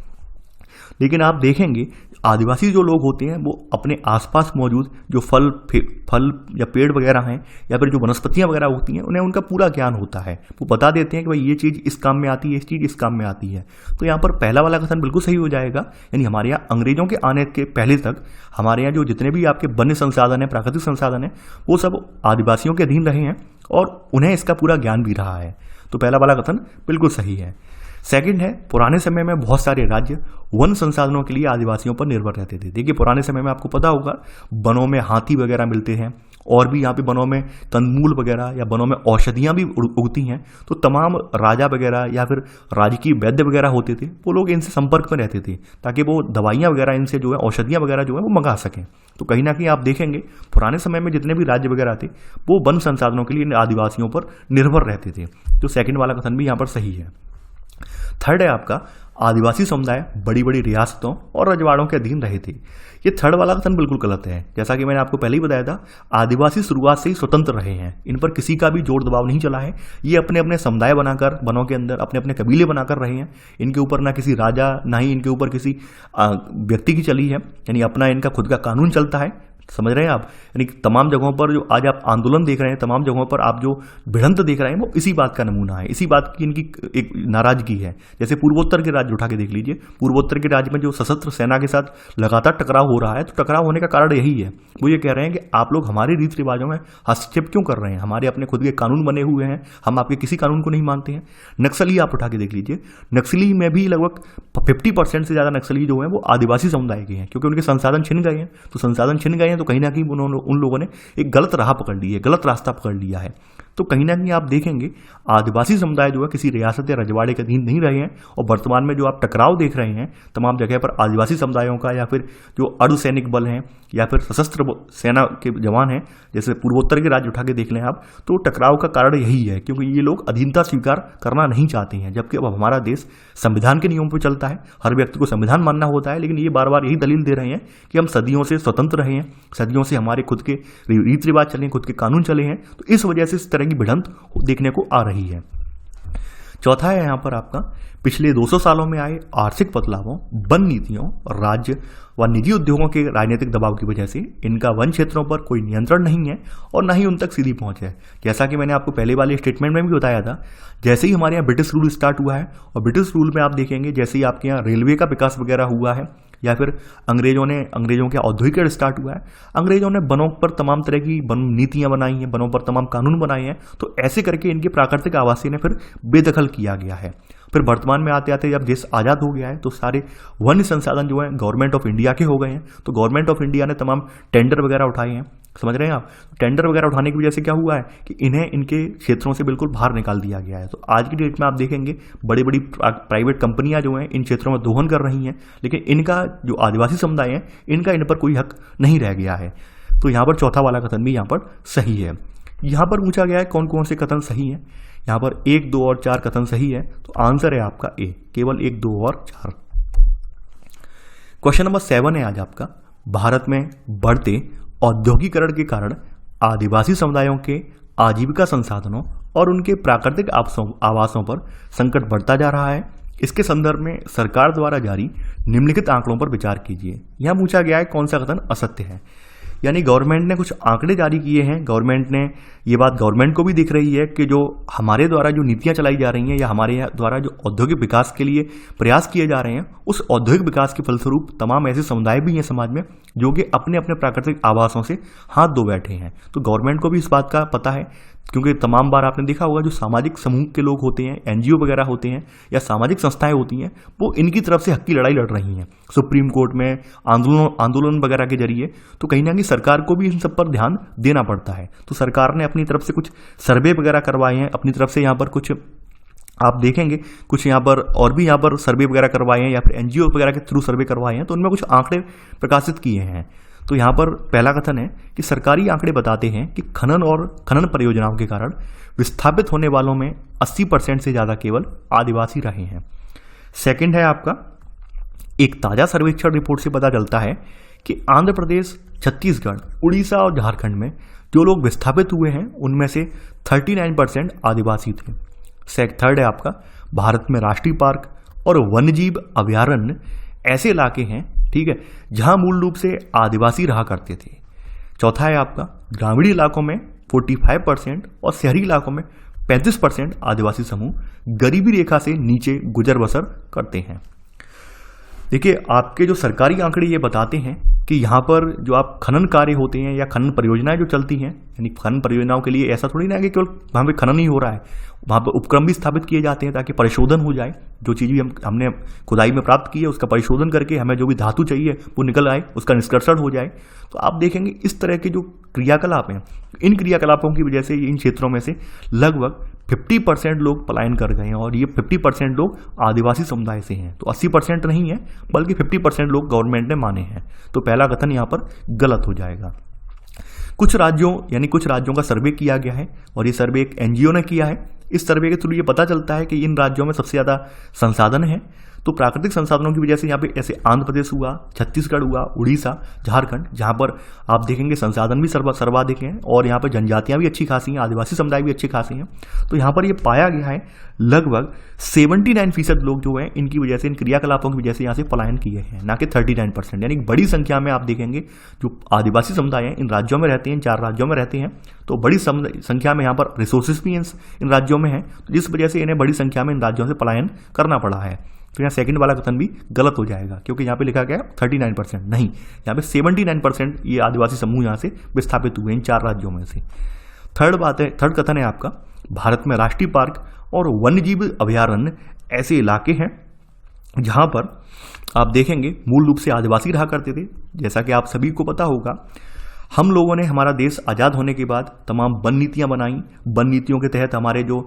लेकिन आप देखेंगे आदिवासी जो लोग होते हैं वो अपने आसपास मौजूद जो फल या पेड़ वगैरह हैं, या फिर जो वनस्पतियां वगैरह होती हैं, उन्हें उनका पूरा ज्ञान होता है। वो बता देते हैं कि भाई ये चीज़ इस काम में आती है, इस चीज़ इस काम में आती है। तो यहाँ पर पहला वाला कथन बिल्कुल सही हो जाएगा। यानी हमारे यहाँ अंग्रेजों के आने के पहले तक हमारे यहाँ जो जितने भी आपके वन्य संसाधन हैं, प्राकृतिक संसाधन हैं, वो सब आदिवासियों के अधीन रहे हैं और उन्हें इसका पूरा ज्ञान भी रहा है। तो पहला वाला कथन बिल्कुल सही है। सेकंड है, पुराने समय में बहुत सारे राज्य वन संसाधनों के लिए आदिवासियों पर निर्भर रहते थे। देखिए, पुराने समय में आपको पता होगा वनों में हाथी वगैरह मिलते हैं और भी यहाँ पे वनों में कंदमूल वगैरह या वनों में औषधियाँ भी उगती हैं, तो तमाम राजा वगैरह या फिर राजकीय वैद्य वगैरह होते थे, वो लोग इनसे संपर्क में रहते थे ताकि वो दवाइयाँ वगैरह इनसे जो है औषधियाँ वगैरह जो है वो मंगा सकें। तो कहीं ना कहीं आप देखेंगे पुराने समय में जितने भी राज्य वगैरह थे वो वन संसाधनों के लिए इन आदिवासियों पर निर्भर रहते थे। तो सेकंड वाला कथन भी यहाँ पर सही है। थर्ड है आपका, आदिवासी समुदाय बड़ी बड़ी रियासतों और रजवाड़ों के अधीन रहे थे। ये थर्ड वाला कथन बिल्कुल गलत है। जैसा कि मैंने आपको पहले ही बताया था, आदिवासी शुरुआत से ही स्वतंत्र रहे हैं, इन पर किसी का भी जोर दबाव नहीं चला है। ये अपने अपने समुदाय बनाकर वनों के अंदर अपने अपने कबीले बनाकर रहे हैं। इनके ऊपर ना किसी राजा ना ही इनके ऊपर किसी व्यक्ति की चली है, यानी अपना इनका खुद का कानून चलता है। समझ रहे हैं आप? यानी तमाम जगहों पर जो आज आप आंदोलन देख रहे हैं, तमाम जगहों पर आप जो भिड़ंत देख रहे हैं, वो इसी बात का नमूना है, इसी बात की इनकी एक नाराजगी है। जैसे पूर्वोत्तर के राज्य उठा के देख लीजिए, पूर्वोत्तर के राज्य में जो सशस्त्र सेना के साथ लगातार टकराव हो रहा है, तो टकराव होने का कारण यही है। वो ये कह रहे हैं कि आप लोग हमारे रीति रिवाजों में हस्तक्षेप क्यों कर रहे हैं, हमारे अपने खुद के कानून बने हुए हैं, हम आपके किसी कानून को नहीं मानते हैं। नक्सली आप उठा के देख लीजिए, नक्सली में भी लगभग 50% से ज़्यादा नक्सली जो है वो आदिवासी समुदाय के हैं, क्योंकि उनके संसाधन छिन गए हैं। तो संसाधन छिन गए हैं तो कहीं ना कहीं उन लोगों ने एक गलत राह पकड़ ली है, गलत रास्ता पकड़ लिया है। तो कहीं ना कहीं आप देखेंगे आदिवासी समुदाय जो है किसी रियासत या रजवाड़े के अधीन नहीं रहे हैं। और वर्तमान में जो आप टकराव देख रहे हैं तमाम जगह पर आदिवासी समुदायों का, या फिर जो अर्धसैनिक बल हैं या फिर सशस्त्र सेना के जवान हैं, जैसे पूर्वोत्तर के राज्य उठा के देख लें आप, तो टकराव का कारण यही है, क्योंकि ये लोग अधीनता स्वीकार करना नहीं चाहते हैं। जबकि अब हमारा देश संविधान के नियमों पर चलता है, हर व्यक्ति को संविधान मानना होता है, लेकिन ये बार बार यही दलील दे रहे हैं कि हम सदियों से स्वतंत्र रहे हैं, सदियों से हमारे खुद के रीति रिवाज चले हैं, खुद के कानून चले हैं। तो इस वजह से इस तरह की भिड़ंत देखने को आ रही है। चौथा है यहाँ पर आपका, पिछले 200 सालों में आए आर्थिक बदलावों, वन नीतियों, राज्य व निजी उद्योगों के राजनीतिक दबाव की वजह से इनका वन क्षेत्रों पर कोई नियंत्रण नहीं है और न ही उन तक सीधी पहुंच है। जैसा कि मैंने आपको पहले वाले स्टेटमेंट में भी बताया था, जैसे ही हमारे यहाँ ब्रिटिश रूल स्टार्ट हुआ है, और ब्रिटिश रूल में आप देखेंगे जैसे ही आपके यहाँ रेलवे का विकास वगैरह हुआ है, या फिर अंग्रेजों के औद्योगिकरण स्टार्ट हुआ है, अंग्रेजों ने वनों पर तमाम तरह की वन नीतियां बनाई हैं, वनों पर तमाम कानून बनाए हैं। तो ऐसे करके इनके प्राकृतिक आवास ने फिर बेदखल किया गया है। फिर वर्तमान में आते आते जब देश आज़ाद हो गया है तो सारे वन संसाधन जो है गवर्नमेंट ऑफ इंडिया के हो गए हैं। तो गवर्नमेंट ऑफ इंडिया ने तमाम टेंडर वगैरह उठाए हैं। समझ रहे हैं आप? टेंडर वगैरह उठाने की वजह से क्या हुआ है कि इन्हें इनके क्षेत्रों से बिल्कुल बाहर निकाल दिया गया है। तो आज की डेट में आप देखेंगे बड़ी बड़ी प्राइवेट कंपनियां जो हैं इन क्षेत्रों में दोहन कर रही हैं, लेकिन इनका जो आदिवासी समुदाय है इनका इन पर कोई हक नहीं रह गया है। तो यहाँ पर चौथा वाला कथन भी यहाँ पर सही है। यहाँ पर पूछा गया है कौन कौन से कथन सही हैं। यहाँ पर 1, 2 और 4 कथन सही है, तो आंसर है आपका ए, केवल 1, 2 और 4। क्वेश्चन नंबर 7 है आज आपका, भारत में बढ़ते औद्योगिकरण के कारण आदिवासी समुदायों के आजीविका संसाधनों और उनके प्राकृतिक आवासों पर संकट बढ़ता जा रहा है। इसके संदर्भ में सरकार द्वारा जारी निम्नलिखित आंकड़ों पर विचार कीजिए। यहाँ पूछा गया है कौन सा कथन असत्य है, यानी गवर्नमेंट ने कुछ आंकड़े जारी किए हैं। गवर्नमेंट ने ये बात गवर्नमेंट को भी दिख रही है कि जो हमारे द्वारा जो नीतियां चलाई जा रही हैं या हमारे द्वारा जो औद्योगिक विकास के लिए प्रयास किए जा रहे हैं, उस औद्योगिक विकास के फलस्वरूप तमाम ऐसे समुदाय भी हैं समाज में जो कि अपने अपने प्राकृतिक आवासों से हाथ धो बैठे हैं। तो गवर्नमेंट को भी इस बात का पता है, क्योंकि तमाम बार आपने देखा होगा जो सामाजिक समूह के लोग होते हैं, एनजीओ वगैरह होते हैं या सामाजिक संस्थाएं होती हैं, वो इनकी तरफ से हक की लड़ाई लड़ रही हैं सुप्रीम कोर्ट में आंदोलन वगैरह के जरिए। तो कहीं ना कहीं सरकार को भी इन सब पर ध्यान देना पड़ता है। तो सरकार ने अपनी तरफ से कुछ सर्वे वगैरह करवाए हैं, अपनी तरफ से यहाँ पर कुछ आप देखेंगे कुछ यहाँ पर और भी यहाँ पर सर्वे वगैरह करवाए हैं या फिर एनजीओ वगैरह के थ्रू सर्वे करवाए हैं, तो उनमें कुछ आंकड़े प्रकाशित किए हैं। तो यहाँ पर पहला कथन है कि सरकारी आंकड़े बताते हैं कि खनन परियोजनाओं के कारण विस्थापित होने वालों में 80% से ज़्यादा केवल आदिवासी रहे हैं। सेकंड है आपका, एक ताज़ा सर्वेक्षण रिपोर्ट से पता चलता है कि आंध्र प्रदेश, छत्तीसगढ़, उड़ीसा और झारखंड में जो लोग विस्थापित हुए हैं उनमें से 39% आदिवासी थे। थर्ड है आपका, भारत में राष्ट्रीय पार्क और वन्यजीव अभयारण्य ऐसे इलाके हैं, ठीक है, जहां मूल रूप से आदिवासी रहा करते थे। चौथा है आपका, ग्रामीण इलाकों में 45% और शहरी इलाकों में 35% आदिवासी समूह गरीबी रेखा से नीचे गुजर बसर करते हैं। देखिए, आपके जो सरकारी आंकड़े ये बताते हैं कि यहाँ पर जो आप खनन कार्य होते हैं या खनन परियोजनाएं जो चलती हैं, यानी खनन परियोजनाओं के लिए ऐसा थोड़ी ना है कि केवल वहाँ पे खनन ही हो रहा है, वहाँ पर उपक्रम भी स्थापित किए जाते हैं ताकि परिशोधन हो जाए। जो चीज़ भी हमने खुदाई में प्राप्त की है उसका परिशोधन करके हमें जो भी धातु चाहिए वो निकल आए, उसका निष्कर्षण हो जाए। तो आप देखेंगे इस तरह के जो क्रियाकलाप हैं, इन क्रियाकलापों की वजह से इन क्षेत्रों में से लगभग 50% लोग पलायन कर गए हैं, और ये 50% लोग आदिवासी समुदाय से हैं। तो 80% नहीं है बल्कि 50% लोग गवर्नमेंट ने माने हैं। तो पहला कथन यहाँ पर गलत हो जाएगा। कुछ राज्यों का सर्वे किया गया है, और ये सर्वे एक एनजीओ ने किया है। इस सर्वे के थ्रू ये पता चलता है कि इन राज्यों में सबसे ज़्यादा संसाधन है। तो प्राकृतिक संसाधनों की वजह से यहाँ पे ऐसे आंध्र प्रदेश हुआ, छत्तीसगढ़ हुआ, उड़ीसा, झारखंड, जहाँ पर आप देखेंगे संसाधन भी सर्वाधिक हैं, और यहाँ पर जनजातियाँ भी अच्छी खासी हैं, आदिवासी समुदाय भी अच्छे खासे हैं। तो यहाँ पर ये पाया गया है लगभग 79% लोग जो हैं इनकी वजह से, इन क्रियाकलापों की वजह से यहाँ से पलायन किए हैं, ना कि 39%। यानी बड़ी संख्या में आप देखेंगे जो आदिवासी समुदाय हैं इन राज्यों में रहते हैं, 4 राज्यों में रहते हैं। तो बड़ी संख्या में यहाँ पर रिसोर्सेज भी इन राज्यों में हैं, तो जिस वजह से इन्हें बड़ी संख्या में इन राज्यों से पलायन करना पड़ा है। तो यहाँ सेकंड वाला कथन भी गलत हो जाएगा, क्योंकि यहाँ पे लिखा गया है 39%, नहीं, यहाँ पे 79% ये आदिवासी समूह यहाँ से विस्थापित हुए इन 4 राज्यों में से। थर्ड कथन है आपका, भारत में राष्ट्रीय पार्क और वन्यजीव अभयारण्य ऐसे इलाके हैं जहाँ पर आप देखेंगे मूल रूप से आदिवासी रहा करते थे। जैसा कि आप सभी को पता होगा, हम लोगों ने हमारा देश आज़ाद होने के बाद तमाम वन नीतियाँ बनाई। वन नीतियों के तहत हमारे जो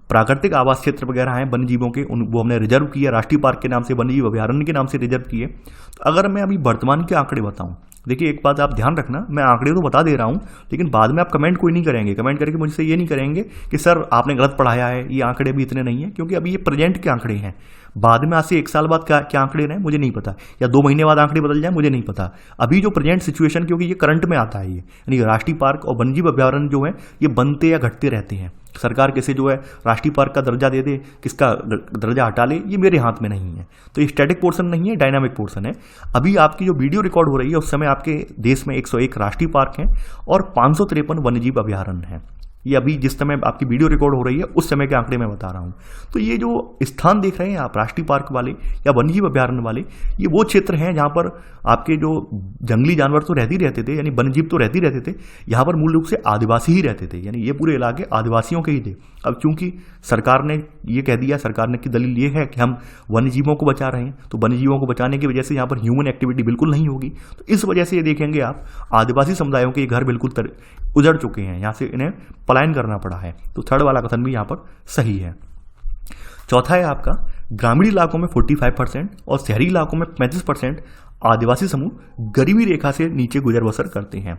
प्राकृतिक आवास क्षेत्र वगैरह हैं वन्य जीवों के, वो हमने रिजर्व किए, राष्ट्रीय पार्क के नाम से, वन्य जीव अभयारण्य के नाम से रिजर्व किए। तो अगर मैं अभी वर्तमान के आंकड़े बताऊं, देखिए एक बात आप ध्यान रखना, मैं आंकड़े तो बता दे रहा हूं, लेकिन बाद में आप कमेंट कोई नहीं करेंगे, कमेंट करके मुझसे ये नहीं करेंगे कि सर आपने गलत पढ़ाया है, ये आंकड़े भी इतने नहीं है, क्योंकि अभी ये प्रेजेंट के आंकड़े हैं। बाद में आज से 1 साल बाद क्या आंकड़े रहें मुझे नहीं पता, या 2 महीने बाद आंकड़े बदल जाए मुझे नहीं पता। अभी जो प्रेजेंट सिचुएशन, क्योंकि ये करंट में आता है, ये यानी राष्ट्रीय पार्क और वन्यजीव अभयारण्य जो है ये बनते या घटते रहते हैं। सरकार कैसे जो है राष्ट्रीय पार्क का दर्जा दे दे, किसका दर्जा हटा ले, ये मेरे हाथ में नहीं है। तो ये स्टैटिक पोर्शन नहीं है, डायनामिक पोर्शन है। अभी आपकी जो वीडियो रिकॉर्ड हो रही है उस समय आपके देश में 101 राष्ट्रीय पार्क हैं और 553 वन्यजीव अभयारण्य हैं। ये अभी जिस समय आपकी वीडियो रिकॉर्ड हो रही है उस समय के आंकड़े मैं बता रहा हूँ। तो ये जो स्थान देख रहे हैं आप, राष्ट्रीय पार्क वाले या वन्यजीव अभयारण्य वाले, ये वो क्षेत्र हैं जहाँ पर आपके जो जंगली जानवर तो रहते ही रहते थे, यानी वन्यजीव तो रहते ही रहते थे, यहाँ पर मूल रूप से आदिवासी ही रहते थे, यानी ये पूरे इलाके आदिवासियों के ही थे। अब चूंकि सरकार ने ये कह दिया, सरकार ने की दलील ये है कि हम वन्यजीवों को बचा रहे हैं, तो वन्यजीवों को बचाने की वजह से यहाँ पर ह्यूमन एक्टिविटी बिल्कुल नहीं होगी। तो इस वजह से ये देखेंगे आप, आदिवासी समुदायों के घर बिल्कुल उजड़ चुके हैं, यहाँ से इन्हें पलायन करना पड़ा है। तो थर्ड वाला कथन भी यहाँ पर सही है। चौथा है आपका, ग्रामीण इलाकों में 45% और शहरी इलाकों में 35% आदिवासी समूह गरीबी रेखा से नीचे गुजर बसर करते हैं।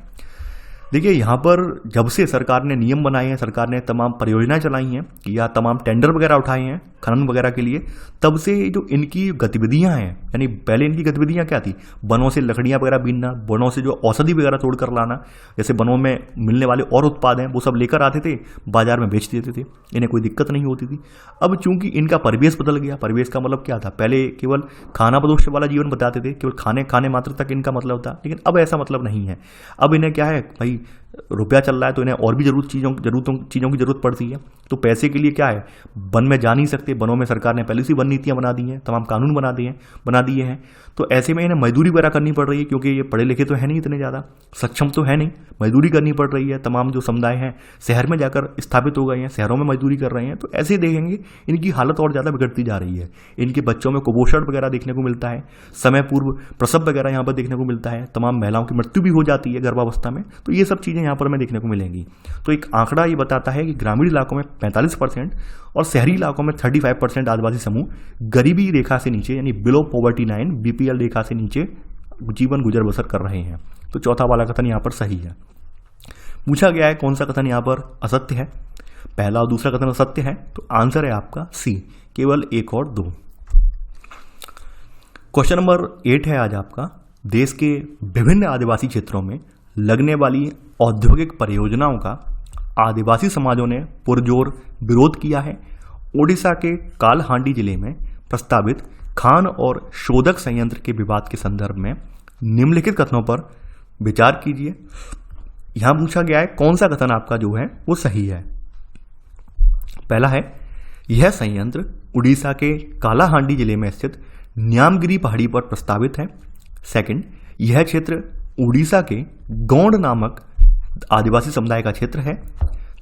देखिए यहाँ पर जब से सरकार ने नियम बनाए हैं, सरकार ने तमाम परियोजनाएं चलाई हैं या तमाम टेंडर वगैरह उठाए हैं खनन वगैरह के लिए, तब से जो इनकी गतिविधियां हैं, यानी पहले इनकी गतिविधियां क्या थी, वनों से लकड़ियां वगैरह बीनना, वनों से जो औषधि वगैरह तोड़ कर लाना, जैसे वनों में मिलने वाले और उत्पाद हैं वो सब लेकर आते थे, बाजार में बेच देते थे, इन्हें कोई दिक्कत नहीं होती थी। अब चूंकि इनका परिवेश बदल गया, परिवेश का मतलब क्या था, पहले केवल खाना बदोश वाला जीवन बताते थे, केवल खाने मात्र तक इनका मतलब था, लेकिन अब ऐसा मतलब नहीं है। अब इन्हें क्या है भाई, रुपया चल रहा है तो इन्हें और भी चीज़ों की जरूरत पड़ती है। तो पैसे के लिए क्या है, वन में जा नहीं सकते, वनों में सरकार ने पहले से वन नीतियां बना दी हैं, तमाम कानून बना दिए हैं। तो ऐसे में इन्हें मजदूरी वगैरह करनी पड़ रही है, क्योंकि ये पढ़े लिखे तो है नहीं, इतने ज़्यादा सक्षम तो है नहीं, मजदूरी करनी पड़ रही है। तमाम जो समुदाय हैं शहर में जाकर स्थापित हो गए हैं, शहरों में मजदूरी कर रहे हैं। तो ऐसे देखेंगे इनकी हालत और ज़्यादा बिगड़ती जा रही है। इनके बच्चों में कुपोषण वगैरह देखने को मिलता है, समय पूर्व प्रसव वगैरह यहाँ पर देखने को मिलता है, तमाम महिलाओं की मृत्यु भी हो जाती है गर्भावस्था में। तो ये सब चीज़ें यहाँ पर हमें देखने को मिलेंगी। तो एक आंकड़ा ये बताता है कि ग्रामीण इलाकों में 45% और शहरी इलाकों में 35% आदिवासी समूह गरीबी रेखा से नीचे, यानी बिलो पॉवर्टी लाइन, बीपीएल रेखा से नीचे जीवन गुजर बसर कर रहे हैं। तो चौथा वाला कथन यहाँ पर सही है। पूछा गया है कौन सा कथन यहाँ पर असत्य है, पहला और दूसरा कथन असत्य है, तो आंसर है आपका सी, केवल 1 और 2। क्वेश्चन नंबर 8 है आज आपका, देश के विभिन्न आदिवासी क्षेत्रों में लगने वाली औद्योगिक परियोजनाओं का आदिवासी समाजों ने पुरजोर विरोध किया है। ओडिशा के कालहांडी जिले में प्रस्तावित खान और शोधक संयंत्र के विवाद के संदर्भ में निम्नलिखित कथनों पर विचार कीजिए। यहां पूछा गया है कौन सा कथन आपका जो है वो सही है। पहला है, यह संयंत्र उड़ीसा के कालाहांडी जिले में स्थित न्यामगिरी पहाड़ी पर प्रस्तावित है। सेकंड, यह क्षेत्र उड़ीसा के गौंड नामक आदिवासी समुदाय का क्षेत्र है।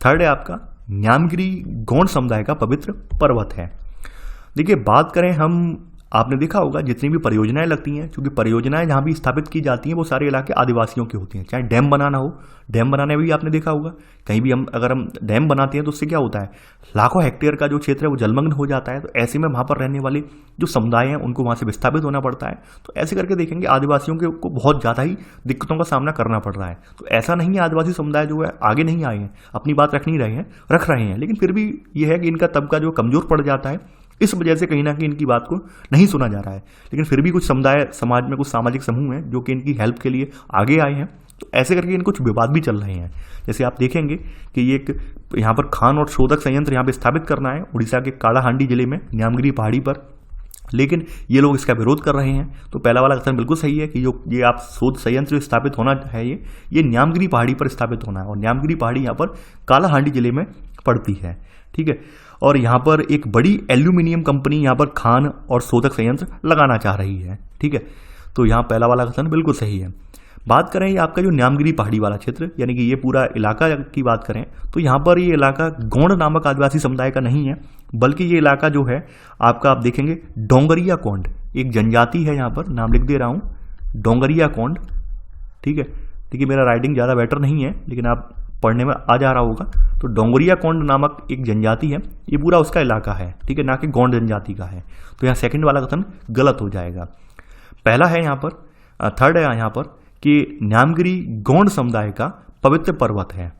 थर्ड है आपका न्यामगिरी गौंड समुदाय का पवित्र पर्वत है। देखिए बात करें हम, आपने देखा होगा जितनी भी परियोजनाएं लगती हैं, क्योंकि परियोजनाएं जहां भी स्थापित की जाती हैं वो सारे इलाके आदिवासियों के होती हैं। चाहे डैम बनाना हो, डैम बनाने में भी आपने देखा होगा कहीं भी अगर हम डैम बनाते हैं तो उससे क्या होता है, लाखों हेक्टेयर का जो क्षेत्र है वो जलमग्न हो जाता है। तो ऐसे में वहां पर रहने वाले जो समुदाय हैं उनको वहां से विस्थापित होना पड़ता है। तो ऐसे करके देखेंगे आदिवासियों को बहुत ज़्यादा ही दिक्कतों का सामना करना पड़ रहा है। तो ऐसा नहीं है आदिवासी समुदाय जो है आगे नहीं आए हैं, अपनी बात रख नहीं रहे हैं, रख रहे हैं, लेकिन फिर भी ये है कि इनका तबका जो कमजोर पड़ जाता है, इस वजह से कहीं ना कहीं इनकी बात को नहीं सुना जा रहा है। लेकिन फिर भी कुछ समुदाय समाज में कुछ सामाजिक समूह हैं जो कि इनकी हेल्प के लिए आगे आए हैं। तो ऐसे करके इन कुछ विवाद भी चल रहे हैं। जैसे आप देखेंगे कि ये एक यहाँ पर खान और शोधक संयंत्र यहाँ पे स्थापित करना है उड़ीसा के कालाहांडी जिले में न्यामगिरी पहाड़ी पर, लेकिन ये लोग इसका विरोध कर रहे हैं। तो पहला वाला कथन बिल्कुल सही है कि जो ये आप शोध संयंत्र स्थापित होना है ये न्यामगिरी पहाड़ी पर स्थापित होना है, और न्यामगिरी पहाड़ी यहाँ पर कालाहांडी जिले में पड़ती है। ठीक है, और यहाँ पर एक बड़ी एल्यूमिनियम कंपनी यहाँ पर खान और शोधक संयंत्र लगाना चाह रही है। ठीक है, तो यहाँ पहला वाला कथन बिल्कुल सही है। बात करें ये आपका जो न्यामगिरी पहाड़ी वाला क्षेत्र, यानी कि ये पूरा इलाका की बात करें तो यहाँ पर ये इलाका गौंड नामक आदिवासी समुदाय का नहीं है, बल्कि ये इलाका जो है आपका, आप देखेंगे डोंगरिया कोंड एक जनजाति है। यहाँ पर नाम लिख दे रहा हूँ, डोंगरिया कोंड। ठीक है, देखिए मेरा राइटिंग ज़्यादा बेटर नहीं है लेकिन आप पढ़ने में आ जा रहा होगा। तो डोंगरिया कोंड नामक एक जनजाति है, ये पूरा उसका इलाका है। ठीक है, ना कि गौंड जनजाति का है। तो यहाँ सेकंड वाला कथन गलत हो जाएगा। पहला है यहाँ पर, थर्ड है यहाँ पर कि न्यामगिरी गौंड समुदाय का पवित्र पर्वत है।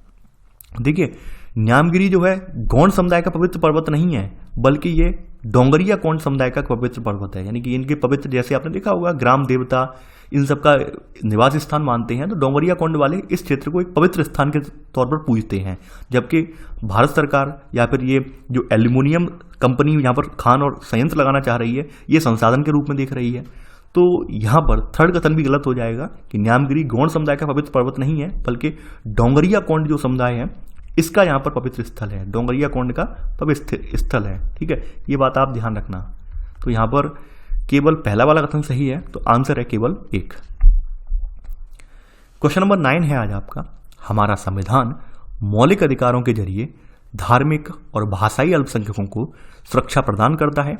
देखिए न्यामगिरी जो है गौंड समुदाय का पवित्र पर्वत नहीं है, बल्कि ये डोंगरिया कोंड समुदाय का पवित्र पर्वत है। यानी कि इनके पवित्र, जैसे आपने देखा होगा ग्राम देवता इन सब का निवास स्थान मानते हैं, तो डोंगरिया कोंड वाले इस क्षेत्र को एक पवित्र स्थान के तौर पर पूजते हैं। जबकि भारत सरकार या फिर ये जो एल्यूमिनियम कंपनी यहाँ पर खान और संयंत्र लगाना चाह रही है, ये संसाधन के रूप में देख रही है। तो यहाँ पर थर्ड कथन भी गलत हो जाएगा कि न्यामगिरी गौंड समुदाय का पवित्र पर्वत नहीं है, बल्कि डोंगरिया कोंड जो समुदाय है इसका यहाँ पर पवित्र स्थल है, डोंगरिया कोंड का पवित्र स्थल है। ठीक है, ये बात आप ध्यान रखना। तो यहाँ पर केवल पहला वाला कथन सही है, तो आंसर है केवल 1। क्वेश्चन नंबर 9 है आज आपका, हमारा संविधान मौलिक अधिकारों के जरिए धार्मिक और भाषाई अल्पसंख्यकों को सुरक्षा प्रदान करता है।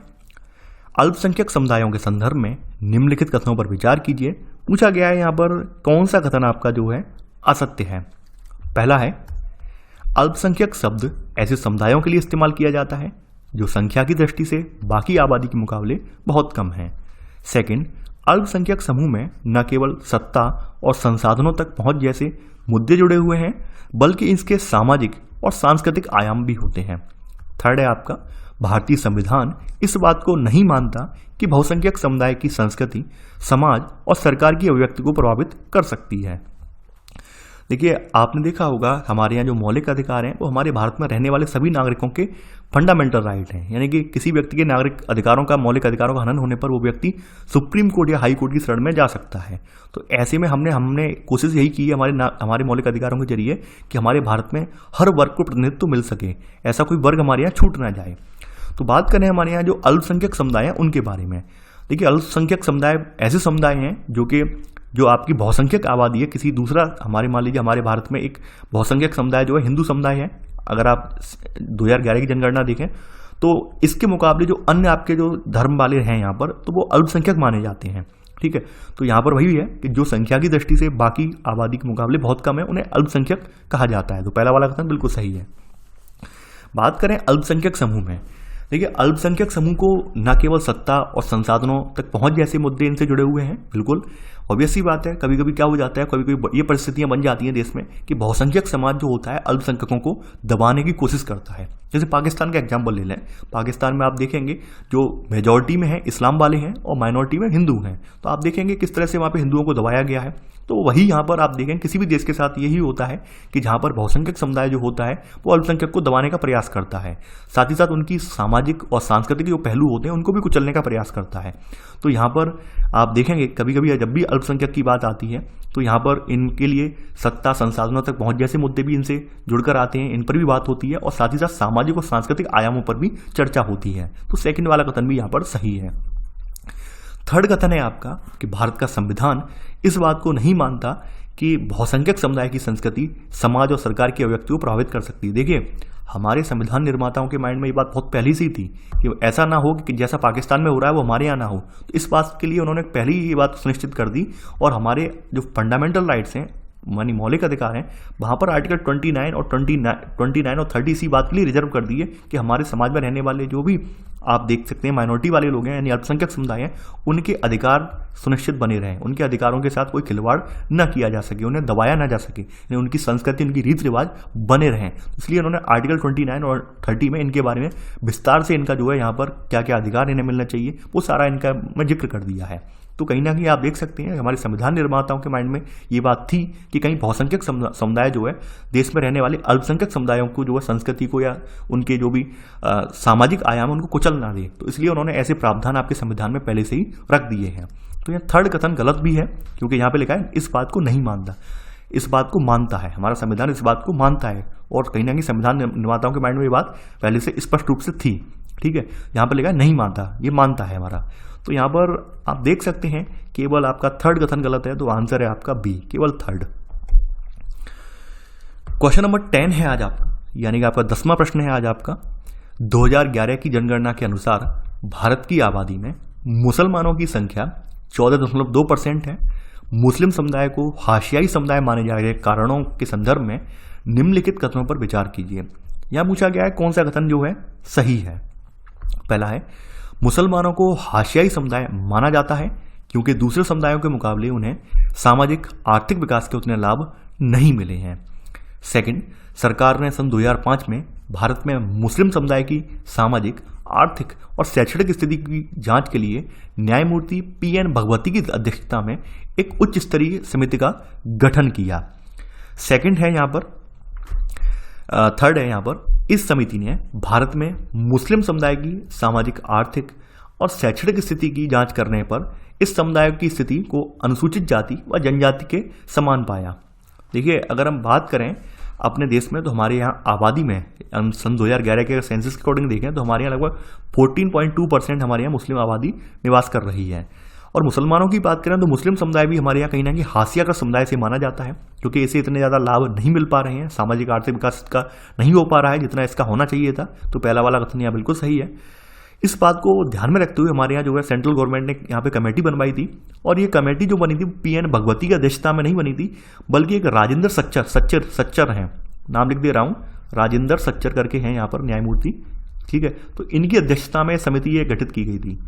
अल्पसंख्यक समुदायों के संदर्भ में निम्नलिखित कथनों पर विचार कीजिए। पूछा गया है यहाँ पर कौन सा कथन आपका जो है असत्य है। पहला है, अल्पसंख्यक शब्द ऐसे समुदायों के लिए इस्तेमाल किया जाता है जो संख्या की दृष्टि से बाकी आबादी के मुकाबले बहुत कम है। सेकंड, अल्पसंख्यक समूह में न केवल सत्ता और संसाधनों तक पहुंच जैसे मुद्दे जुड़े हुए हैं, बल्कि इसके सामाजिक और सांस्कृतिक आयाम भी होते हैं। थर्ड है आपका, भारतीय संविधान इस बात को नहीं मानता कि बहुसंख्यक समुदाय की संस्कृति, समाज और सरकार की अभिव्यक्ति को प्रभावित कर सकती है। देखिए आपने देखा होगा हमारे यहाँ जो मौलिक अधिकार हैं वो हमारे भारत में रहने वाले सभी नागरिकों के फंडामेंटल राइट हैं। यानी कि किसी व्यक्ति के नागरिक अधिकारों का, मौलिक अधिकारों का हनन होने पर वो व्यक्ति सुप्रीम कोर्ट या हाई कोर्ट की शरण में जा सकता है। तो ऐसे में हमने कोशिश यही की है हमारे मौलिक अधिकारों के जरिए कि हमारे भारत में हर वर्ग को प्रतिनिधित्व मिल सके, ऐसा कोई वर्ग हमारे यहाँ छूट ना जाए। तो बात करें हमारे यहाँ जो अल्पसंख्यक समुदाय हैं उनके बारे में। देखिए अल्पसंख्यक समुदाय ऐसे समुदाय हैं जो आपकी बहुसंख्यक आबादी है, किसी दूसरा, हमारे मान लीजिए हमारे भारत में एक बहुसंख्यक समुदाय जो है हिंदू समुदाय है। अगर आप 2011 की जनगणना देखें तो इसके मुकाबले जो अन्य आपके जो धर्म वाले हैं यहाँ पर, तो वो अल्पसंख्यक माने जाते हैं। ठीक है, तो यहाँ पर वही है कि जो संख्या की दृष्टि से बाकी आबादी के मुकाबले बहुत कम है, उन्हें अल्पसंख्यक कहा जाता है। तो पहला वाला कथन बिल्कुल सही है। बात करें अल्पसंख्यक समूह में, देखिए अल्पसंख्यक समूह को न केवल सत्ता और संसाधनों तक पहुंच जैसे मुद्दे इनसे जुड़े हुए हैं। बिल्कुल ऑब्वियस सी बात है, कभी कभी क्या हो जाता है, कभी कभी ये परिस्थितियां बन जाती हैं देश में कि बहुसंख्यक समाज जो होता है अल्पसंख्यकों को दबाने की कोशिश करता है। जैसे पाकिस्तान का एग्जाम्पल ले लें, पाकिस्तान में आप देखेंगे जो मेजॉरिटी में है इस्लाम वाले हैं और माइनॉरिटी में हिंदू हैं, तो आप देखेंगे किस तरह से वहाँ पे हिंदुओं को दबाया गया है। तो वही यहाँ पर आप देखें किसी भी देश के साथ यही होता है कि जहाँ पर बहुसंख्यक समुदाय जो होता है वो अल्पसंख्यक को दबाने का प्रयास करता है, साथ ही साथ उनकी सामाजिक और सांस्कृतिक जो पहलू होते हैं उनको भी कुचलने का प्रयास करता है। तो यहाँ पर आप देखेंगे कभी कभी जब भी अल्पसंख्यक की बात आती है तो यहाँ पर इनके लिए सत्ता, संसाधनों तक पहुँच जैसे मुद्दे भी इनसे जुड़कर आते हैं, इन पर भी बात होती है और साथ ही साथ सामाजिक और सांस्कृतिक आयामों पर भी चर्चा होती है। तो सेकंड वाला कथन भी यहाँ पर सही है। थर्ड कथन है आपका कि भारत का संविधान इस बात को नहीं मानता कि बहुसंख्यक समुदाय की संस्कृति समाज और सरकार की अभिव्यक्ति को प्रभावित कर सकती है। देखिए, हमारे संविधान निर्माताओं के माइंड में ये बात बहुत पहले से ही थी कि ऐसा ना हो कि जैसा पाकिस्तान में हो रहा है वो हमारे यहाँ ना हो। तो इस बात के लिए उन्होंने पहले ही ये बात सुनिश्चित कर दी और हमारे जो फंडामेंटल राइट्स हैं, मानी मौलिक अधिकार हैं, वहाँ पर आर्टिकल 29 और 30 इसी बात के लिए रिजर्व कर दी है कि हमारे समाज में रहने वाले जो भी आप देख सकते हैं माइनॉरिटी वाले लोग हैं, यानी अल्पसंख्यक समुदाय हैं, उनके अधिकार सुनिश्चित बने रहें, उनके अधिकारों के साथ कोई खिलवाड़ न किया जा सके, उन्हें दबाया ना जा सके, यानी उनकी संस्कृति, उनकी रीति रिवाज बने रहें। इसलिए उन्होंने आर्टिकल 29 और 30 में इनके बारे में विस्तार से इनका जो है यहाँ पर क्या क्या अधिकार इन्हें मिलना चाहिए वो सारा इनका मैं जिक्र कर दिया है। तो कहीं ना कहीं आप देख सकते हैं हमारे संविधान निर्माताओं के माइंड में ये बात थी कि कहीं बहुसंख्यक समुदाय जो है देश में रहने वाले अल्पसंख्यक समुदायों को जो है संस्कृति को या उनके जो भी सामाजिक आयाम उनको कुचल ना दे। तो इसलिए उन्होंने ऐसे प्रावधान आपके संविधान में पहले से ही रख दिए हैं। तो यह थर्ड कथन गलत भी है क्योंकि यहाँ पे लिखा है इस बात को नहीं मानता, इस बात को मानता है, हमारा संविधान इस बात को मानता है और कहीं ना कहीं संविधान निर्माताओं के माइंड में ये बात पहले से स्पष्ट रूप से थी। ठीक है, यहाँ पर लिखा है नहीं मानता, ये मानता है हमारा। तो यहाँ पर आप देख सकते हैं केवल आपका थर्ड कथन गलत है, तो आंसर है आपका बी, केवल थर्ड। क्वेश्चन नंबर 10 है आज आपका, यानी कि आपका 10वां प्रश्न है आज आपका। 2011 की जनगणना के अनुसार भारत की आबादी में मुसलमानों की संख्या 14.2% है। मुस्लिम समुदाय को हाशियाई समुदाय माने जा रहे कारणों के संदर्भ में निम्नलिखित कथनों पर विचार कीजिए। यहां पूछा गया है कौन सा कथन जो है सही है। पहला है मुसलमानों को हाशियाई समुदाय माना जाता है क्योंकि दूसरे समुदायों के मुकाबले उन्हें सामाजिक आर्थिक विकास के उतने लाभ नहीं मिले हैं। सेकंड, सरकार ने सन 2005 में भारत में मुस्लिम समुदाय की सामाजिक, आर्थिक और शैक्षणिक स्थिति की जांच के लिए न्यायमूर्ति PN भगवती की अध्यक्षता में एक उच्च स्तरीय समिति का गठन किया। सेकंड है यहाँ पर, थर्ड है यहाँ पर, इस समिति ने भारत में मुस्लिम समुदाय की सामाजिक, आर्थिक और शैक्षणिक स्थिति की जांच करने पर इस समुदाय की स्थिति को अनुसूचित जाति व जनजाति के समान पाया। देखिए, अगर हम बात करें अपने देश में तो हमारे यहाँ आबादी में सन 2011 के सेंसस के अकॉर्डिंग देखें तो हमारे यहाँ लगभग 14.2% हमारे यहाँ मुस्लिम आबादी निवास कर रही है। और मुसलमानों की बात करें तो मुस्लिम समुदाय भी हमारे यहाँ कहीं ना कहीं हाशिया का समुदाय से माना जाता है क्योंकि इसे इतने ज़्यादा लाभ नहीं मिल पा रहे हैं, सामाजिक आर्थिक विकास का नहीं हो पा रहा है जितना इसका होना चाहिए था। तो पहला वाला कथन यहाँ बिल्कुल सही है। इस बात को ध्यान में रखते हुए हमारे यहाँ जो है सेंट्रल गवर्नमेंट ने यहाँ पे कमेटी बनवाई थी और ये कमेटी जो बनी थी PN भगवती की अध्यक्षता में नहीं बनी थी बल्कि एक राजेंद्र सच्चर हैं, नाम लिख दे रहा हूँ, राजेंद्र सच्चर करके हैं यहाँ पर न्यायमूर्ति। ठीक है, तो इनकी अध्यक्षता में समिति ये गठित की गई थी।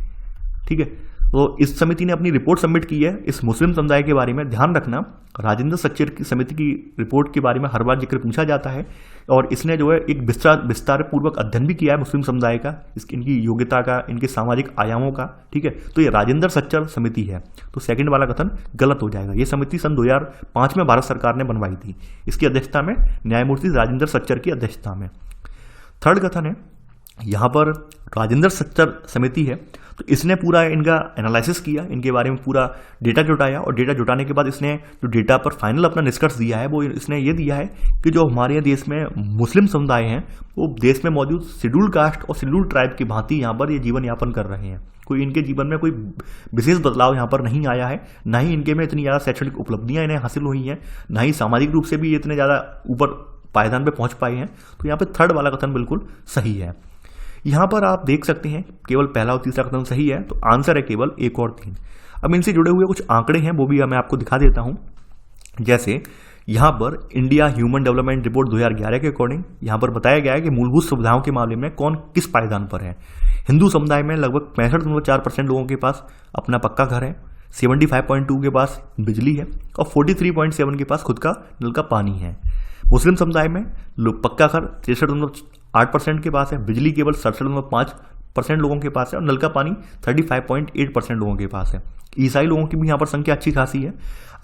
ठीक है, तो इस समिति ने अपनी रिपोर्ट सबमिट की है इस मुस्लिम समुदाय के बारे में। ध्यान रखना, राजेंद्र सच्चर की समिति की रिपोर्ट के बारे में हर बार जिक्र पूछा जाता है और इसने जो है एक विस्तार पूर्वक अध्ययन भी किया है मुस्लिम समुदाय का, इनकी योग्यता का, इनके सामाजिक आयामों का। ठीक है, तो ये राजेंद्र सच्चर समिति है, तो सेकंड वाला कथन गलत हो जाएगा। ये समिति सन 2005 में भारत सरकार ने बनवाई थी, इसकी अध्यक्षता में न्यायमूर्ति राजेंद्र सच्चर की अध्यक्षता में। थर्ड कथन है यहाँ पर राजेंद्र सच्चर समिति है तो इसने पूरा इनका एनालिसिस किया, इनके बारे में पूरा डेटा जुटाया और डेटा जुटाने के बाद इसने जो डेटा पर फाइनल अपना निष्कर्ष दिया है वो इसने ये दिया है कि जो हमारे देश में मुस्लिम समुदाय हैं वो देश में मौजूद शेड्यूल कास्ट और शेड्यूल ट्राइब की भांति यहाँ पर ये जीवन यापन कर रहे हैं। कोई इनके जीवन में कोई विशेष बदलाव यहाँ पर नहीं आया है, ना ही इनके में इतनी ज़्यादा शैक्षणिक उपलब्धियाँ इन्हें हासिल हुई हैं, ना ही सामाजिक रूप से भी इतने ज़्यादा ऊपर पायदान पर पहुँच पाए हैं। तो यहाँ पर थर्ड वाला कथन बिल्कुल सही है। यहाँ पर आप देख सकते हैं केवल पहला और तीसरा कथन सही है, तो आंसर है केवल 1 और 3। अब इनसे जुड़े हुए कुछ आंकड़े हैं वो भी मैं आपको दिखा देता हूँ। जैसे यहाँ पर इंडिया ह्यूमन डेवलपमेंट रिपोर्ट 2011 के अकॉर्डिंग यहाँ पर बताया गया है कि मूलभूत सुविधाओं के मामले में कौन किस पायदान पर है। हिंदू समुदाय में लगभग 65.4% लोगों के पास अपना पक्का घर है, 75.2 के पास बिजली है और 43.7 के पास खुद का नल का पानी है। मुस्लिम समुदाय में पक्का घर 63.8% के पास है, बिजली केवल 67.5% लोगों के पास है और नल का पानी 35.8% लोगों के पास है। ईसाई लोगों की भी यहाँ पर संख्या अच्छी खासी है।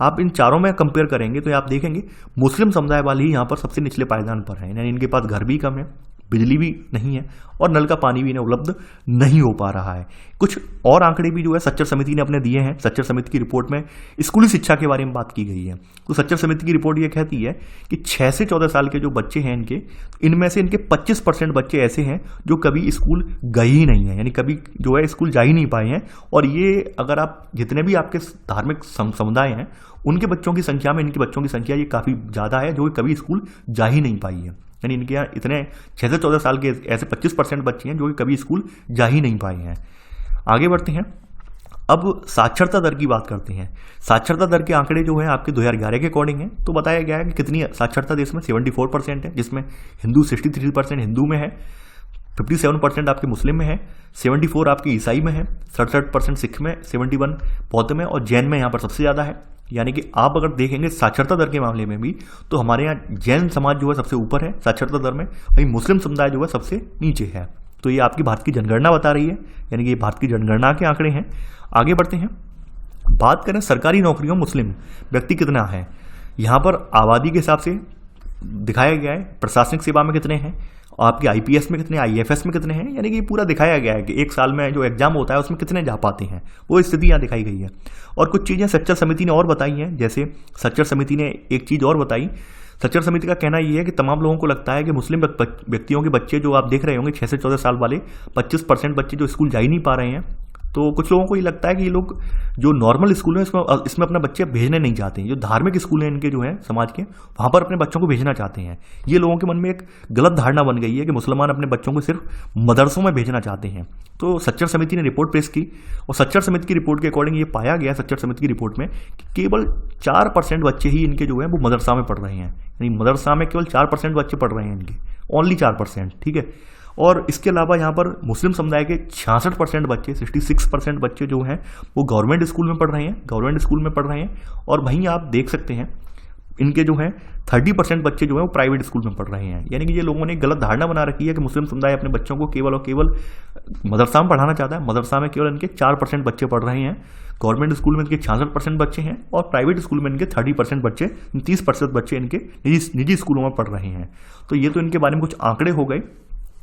आप इन चारों में कंपेयर करेंगे तो आप देखेंगे मुस्लिम समुदाय वाले ही यहाँ पर सबसे निचले पायदान पर हैं, यानी इनके पास घर भी कम है, बिजली भी नहीं है और नल का पानी भी इन्हें उपलब्ध नहीं हो पा रहा है। कुछ और आंकड़े भी जो है सच्चर समिति ने अपने दिए हैं। सच्चर समिति की रिपोर्ट में स्कूली शिक्षा के बारे में बात की गई है। तो सच्चर समिति की रिपोर्ट ये कहती है कि 6 से 14 साल के जो बच्चे हैं इनमें से इनके 25% बच्चे ऐसे हैं जो कभी स्कूल गए ही नहीं है, यानी कभी जो है स्कूल जा ही नहीं पाए हैं। और ये अगर आप जितने भी आपके धार्मिक समुदाय हैं उनके बच्चों की संख्या में इनके बच्चों की संख्या ये काफ़ी ज़्यादा है जो कभी स्कूल जा ही नहीं पाई है। यानी इनके यहाँ इतने 6 से 14 साल के ऐसे 25% बच्चे हैं जो कि कभी स्कूल जा ही नहीं पाए हैं। आगे बढ़ते हैं, अब साक्षरता दर की बात करते हैं। साक्षरता दर के आंकड़े जो है आपके 2011 के अकॉर्डिंग है। तो बताया गया है कि कितनी साक्षरता देश में 74% है, जिसमें हिंदू 63% हिंदू में है, 57% आपके मुस्लिम में है, 74 आपके ईसाई में है, 67% सिख में, 71 बौद्ध में और जैन में यहाँ पर सबसे ज़्यादा है। यानी कि आप अगर देखेंगे साक्षरता दर के मामले में भी तो हमारे यहाँ जैन समाज जो है सबसे ऊपर है साक्षरता दर में, वहीं मुस्लिम समुदाय जो है सबसे नीचे है। तो ये आपकी भारत की जनगणना बता रही है, यानी कि ये भारत की जनगणना के आंकड़े हैं। आगे बढ़ते हैं, बात करें सरकारी नौकरियों मुस्लिम व्यक्ति कितना है। यहाँ पर आबादी के हिसाब से दिखाया गया है, प्रशासनिक सेवा में कितने हैं, आपके आईपीएस में कितने, आईएफएस में कितने हैं, यानी कि पूरा दिखाया गया है कि एक साल में जो एग्जाम होता है उसमें कितने जा पाते हैं, वो स्थिति यहाँ दिखाई गई है। और कुछ चीज़ें सच्चर समिति ने और बताई हैं, जैसे सच्चर समिति ने एक चीज़ और बताई। सच्चर समिति का कहना ये है कि तमाम लोगों को लगता है कि मुस्लिम व्यक्तियों के बच्चे जो आप देख रहे होंगे 6 से 14 साल वाले 25% बच्चे जो स्कूल जा ही नहीं पा रहे हैं। तो कुछ लोगों को ये लगता है कि ये लोग जो नॉर्मल स्कूल है इसमें अपने बच्चे भेजने नहीं चाहते हैं, जो धार्मिक स्कूल हैं इनके जो है समाज के, वहाँ पर अपने बच्चों को भेजना चाहते हैं। ये लोगों के मन में एक गलत धारणा बन गई है कि मुसलमान अपने बच्चों को सिर्फ मदरसों में भेजना चाहते हैं। तो सच्चर समिति ने रिपोर्ट पेश की और सच्चर समिति की रिपोर्ट के अकॉर्डिंग ये पाया गया सच्चर समिति की रिपोर्ट में कि केवल 4% बच्चे ही इनके जो है वो मदरसा में पढ़ रहे हैं, यानी मदरसा में केवल 4% बच्चे पढ़ रहे हैं इनके, ओनली 4%, ठीक है। और इसके अलावा यहाँ पर मुस्लिम समुदाय के 66% बच्चे 66% बच्चे जो हैं वो गवर्नमेंट स्कूल में पढ़ रहे हैं और वहीं आप देख सकते हैं इनके जो हैं 30% बच्चे जो हैं वो प्राइवेट स्कूल में पढ़ रहे हैं। यानी कि ये लोगों ने एक गलत धारणा बना रखी है कि मुस्लिम समुदाय अपने बच्चों को केवल और केवल मदरसा में पढ़ाना चाहता है। मदरसा में केवल इनके 4% बच्चे पढ़ रहे हैं, गवर्नमेंट स्कूल में इनके 66% बच्चे हैं और प्राइवेट स्कूल में इनके 30% बच्चे 30% बच्चे इनके निजी स्कूलों में पढ़ रहे हैं। तो ये तो इनके बारे में कुछ आंकड़े हो गए।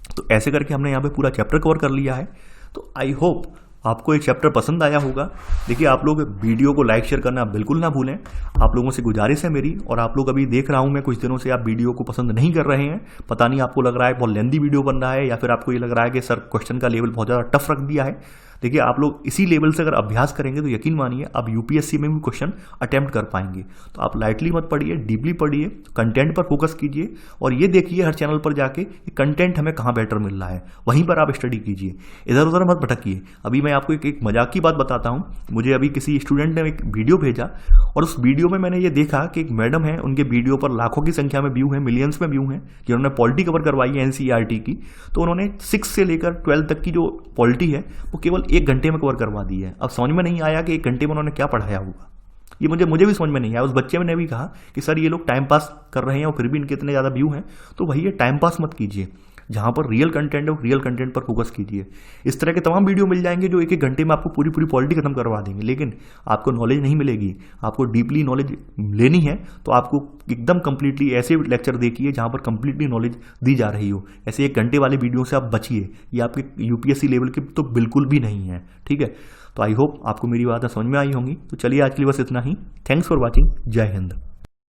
तो ऐसे करके हमने यहाँ पे पूरा चैप्टर कवर कर लिया है। तो आई होप आपको ये चैप्टर पसंद आया होगा। देखिए आप लोग वीडियो को लाइक शेयर करना बिल्कुल ना भूलें, आप लोगों से गुजारिश है मेरी। और आप लोग अभी देख रहा हूँ मैं कुछ दिनों से आप वीडियो को पसंद नहीं कर रहे हैं, पता नहीं आपको लग रहा है बहुत लेंदी वीडियो बन रहा है या फिर आपको ये लग रहा है कि सर क्वेश्चन का लेवल बहुत ज़्यादा टफ रख दिया है। देखिए आप लोग इसी लेवल से अगर अभ्यास करेंगे तो यकीन मानिए आप यूपीएससी में भी क्वेश्चन अटेम्प्ट कर पाएंगे। तो आप लाइटली मत पढ़िए, डीपली पढ़िए, कंटेंट पर फोकस कीजिए और ये देखिए हर चैनल पर जाके कंटेंट हमें कहाँ बेटर मिल रहा है, वहीं पर आप स्टडी कीजिए, इधर उधर मत भटकिए। अभी मैं आपको एक मजाक की बात बताता हूँ। मुझे अभी किसी स्टूडेंट ने एक वीडियो भेजा और उस वीडियो में मैंने ये देखा कि एक मैडम है, उनके वीडियो पर लाखों की संख्या में व्यू है, मिलियंस में व्यू हैं, जिन्होंने पॉलिटी कवर करवाई है एनसीईआरटी की। तो उन्होंने 6 से लेकर 12 तक की जो पॉलिटी है वो केवल 1 घंटे में कवर करवा दी है। अब समझ में नहीं आया कि 1 घंटे में उन्होंने क्या पढ़ाया होगा, ये मुझे भी समझ में नहीं आया। उस बच्चे ने भी कहा कि सर ये लोग टाइम पास कर रहे हैं और फिर भी इनके इतने ज़्यादा व्यू हैं। तो भैया टाइम पास मत कीजिए, जहाँ पर रियल कंटेंट है रियल कंटेंट पर फोकस कीजिए। इस तरह के तमाम वीडियो मिल जाएंगे जो 1-1 घंटे में आपको पूरी पॉलिटी खत्म करवा देंगे, लेकिन आपको नॉलेज नहीं मिलेगी। आपको डीपली नॉलेज लेनी है तो आपको एकदम कंप्लीटली ऐसे लेक्चर देखिए जहाँ पर कंप्लीटली नॉलेज दी जा रही हो। ऐसे 1 घंटे वाले वीडियो से आप बचिए, ये आपके यूपीएससी लेवल के तो बिल्कुल भी नहीं है, ठीक है। तो आई होप आपको मेरी बातें समझ में आई होंगी। तो चलिए आज के लिए बस इतना ही। Thanks for watching. जय हिंद।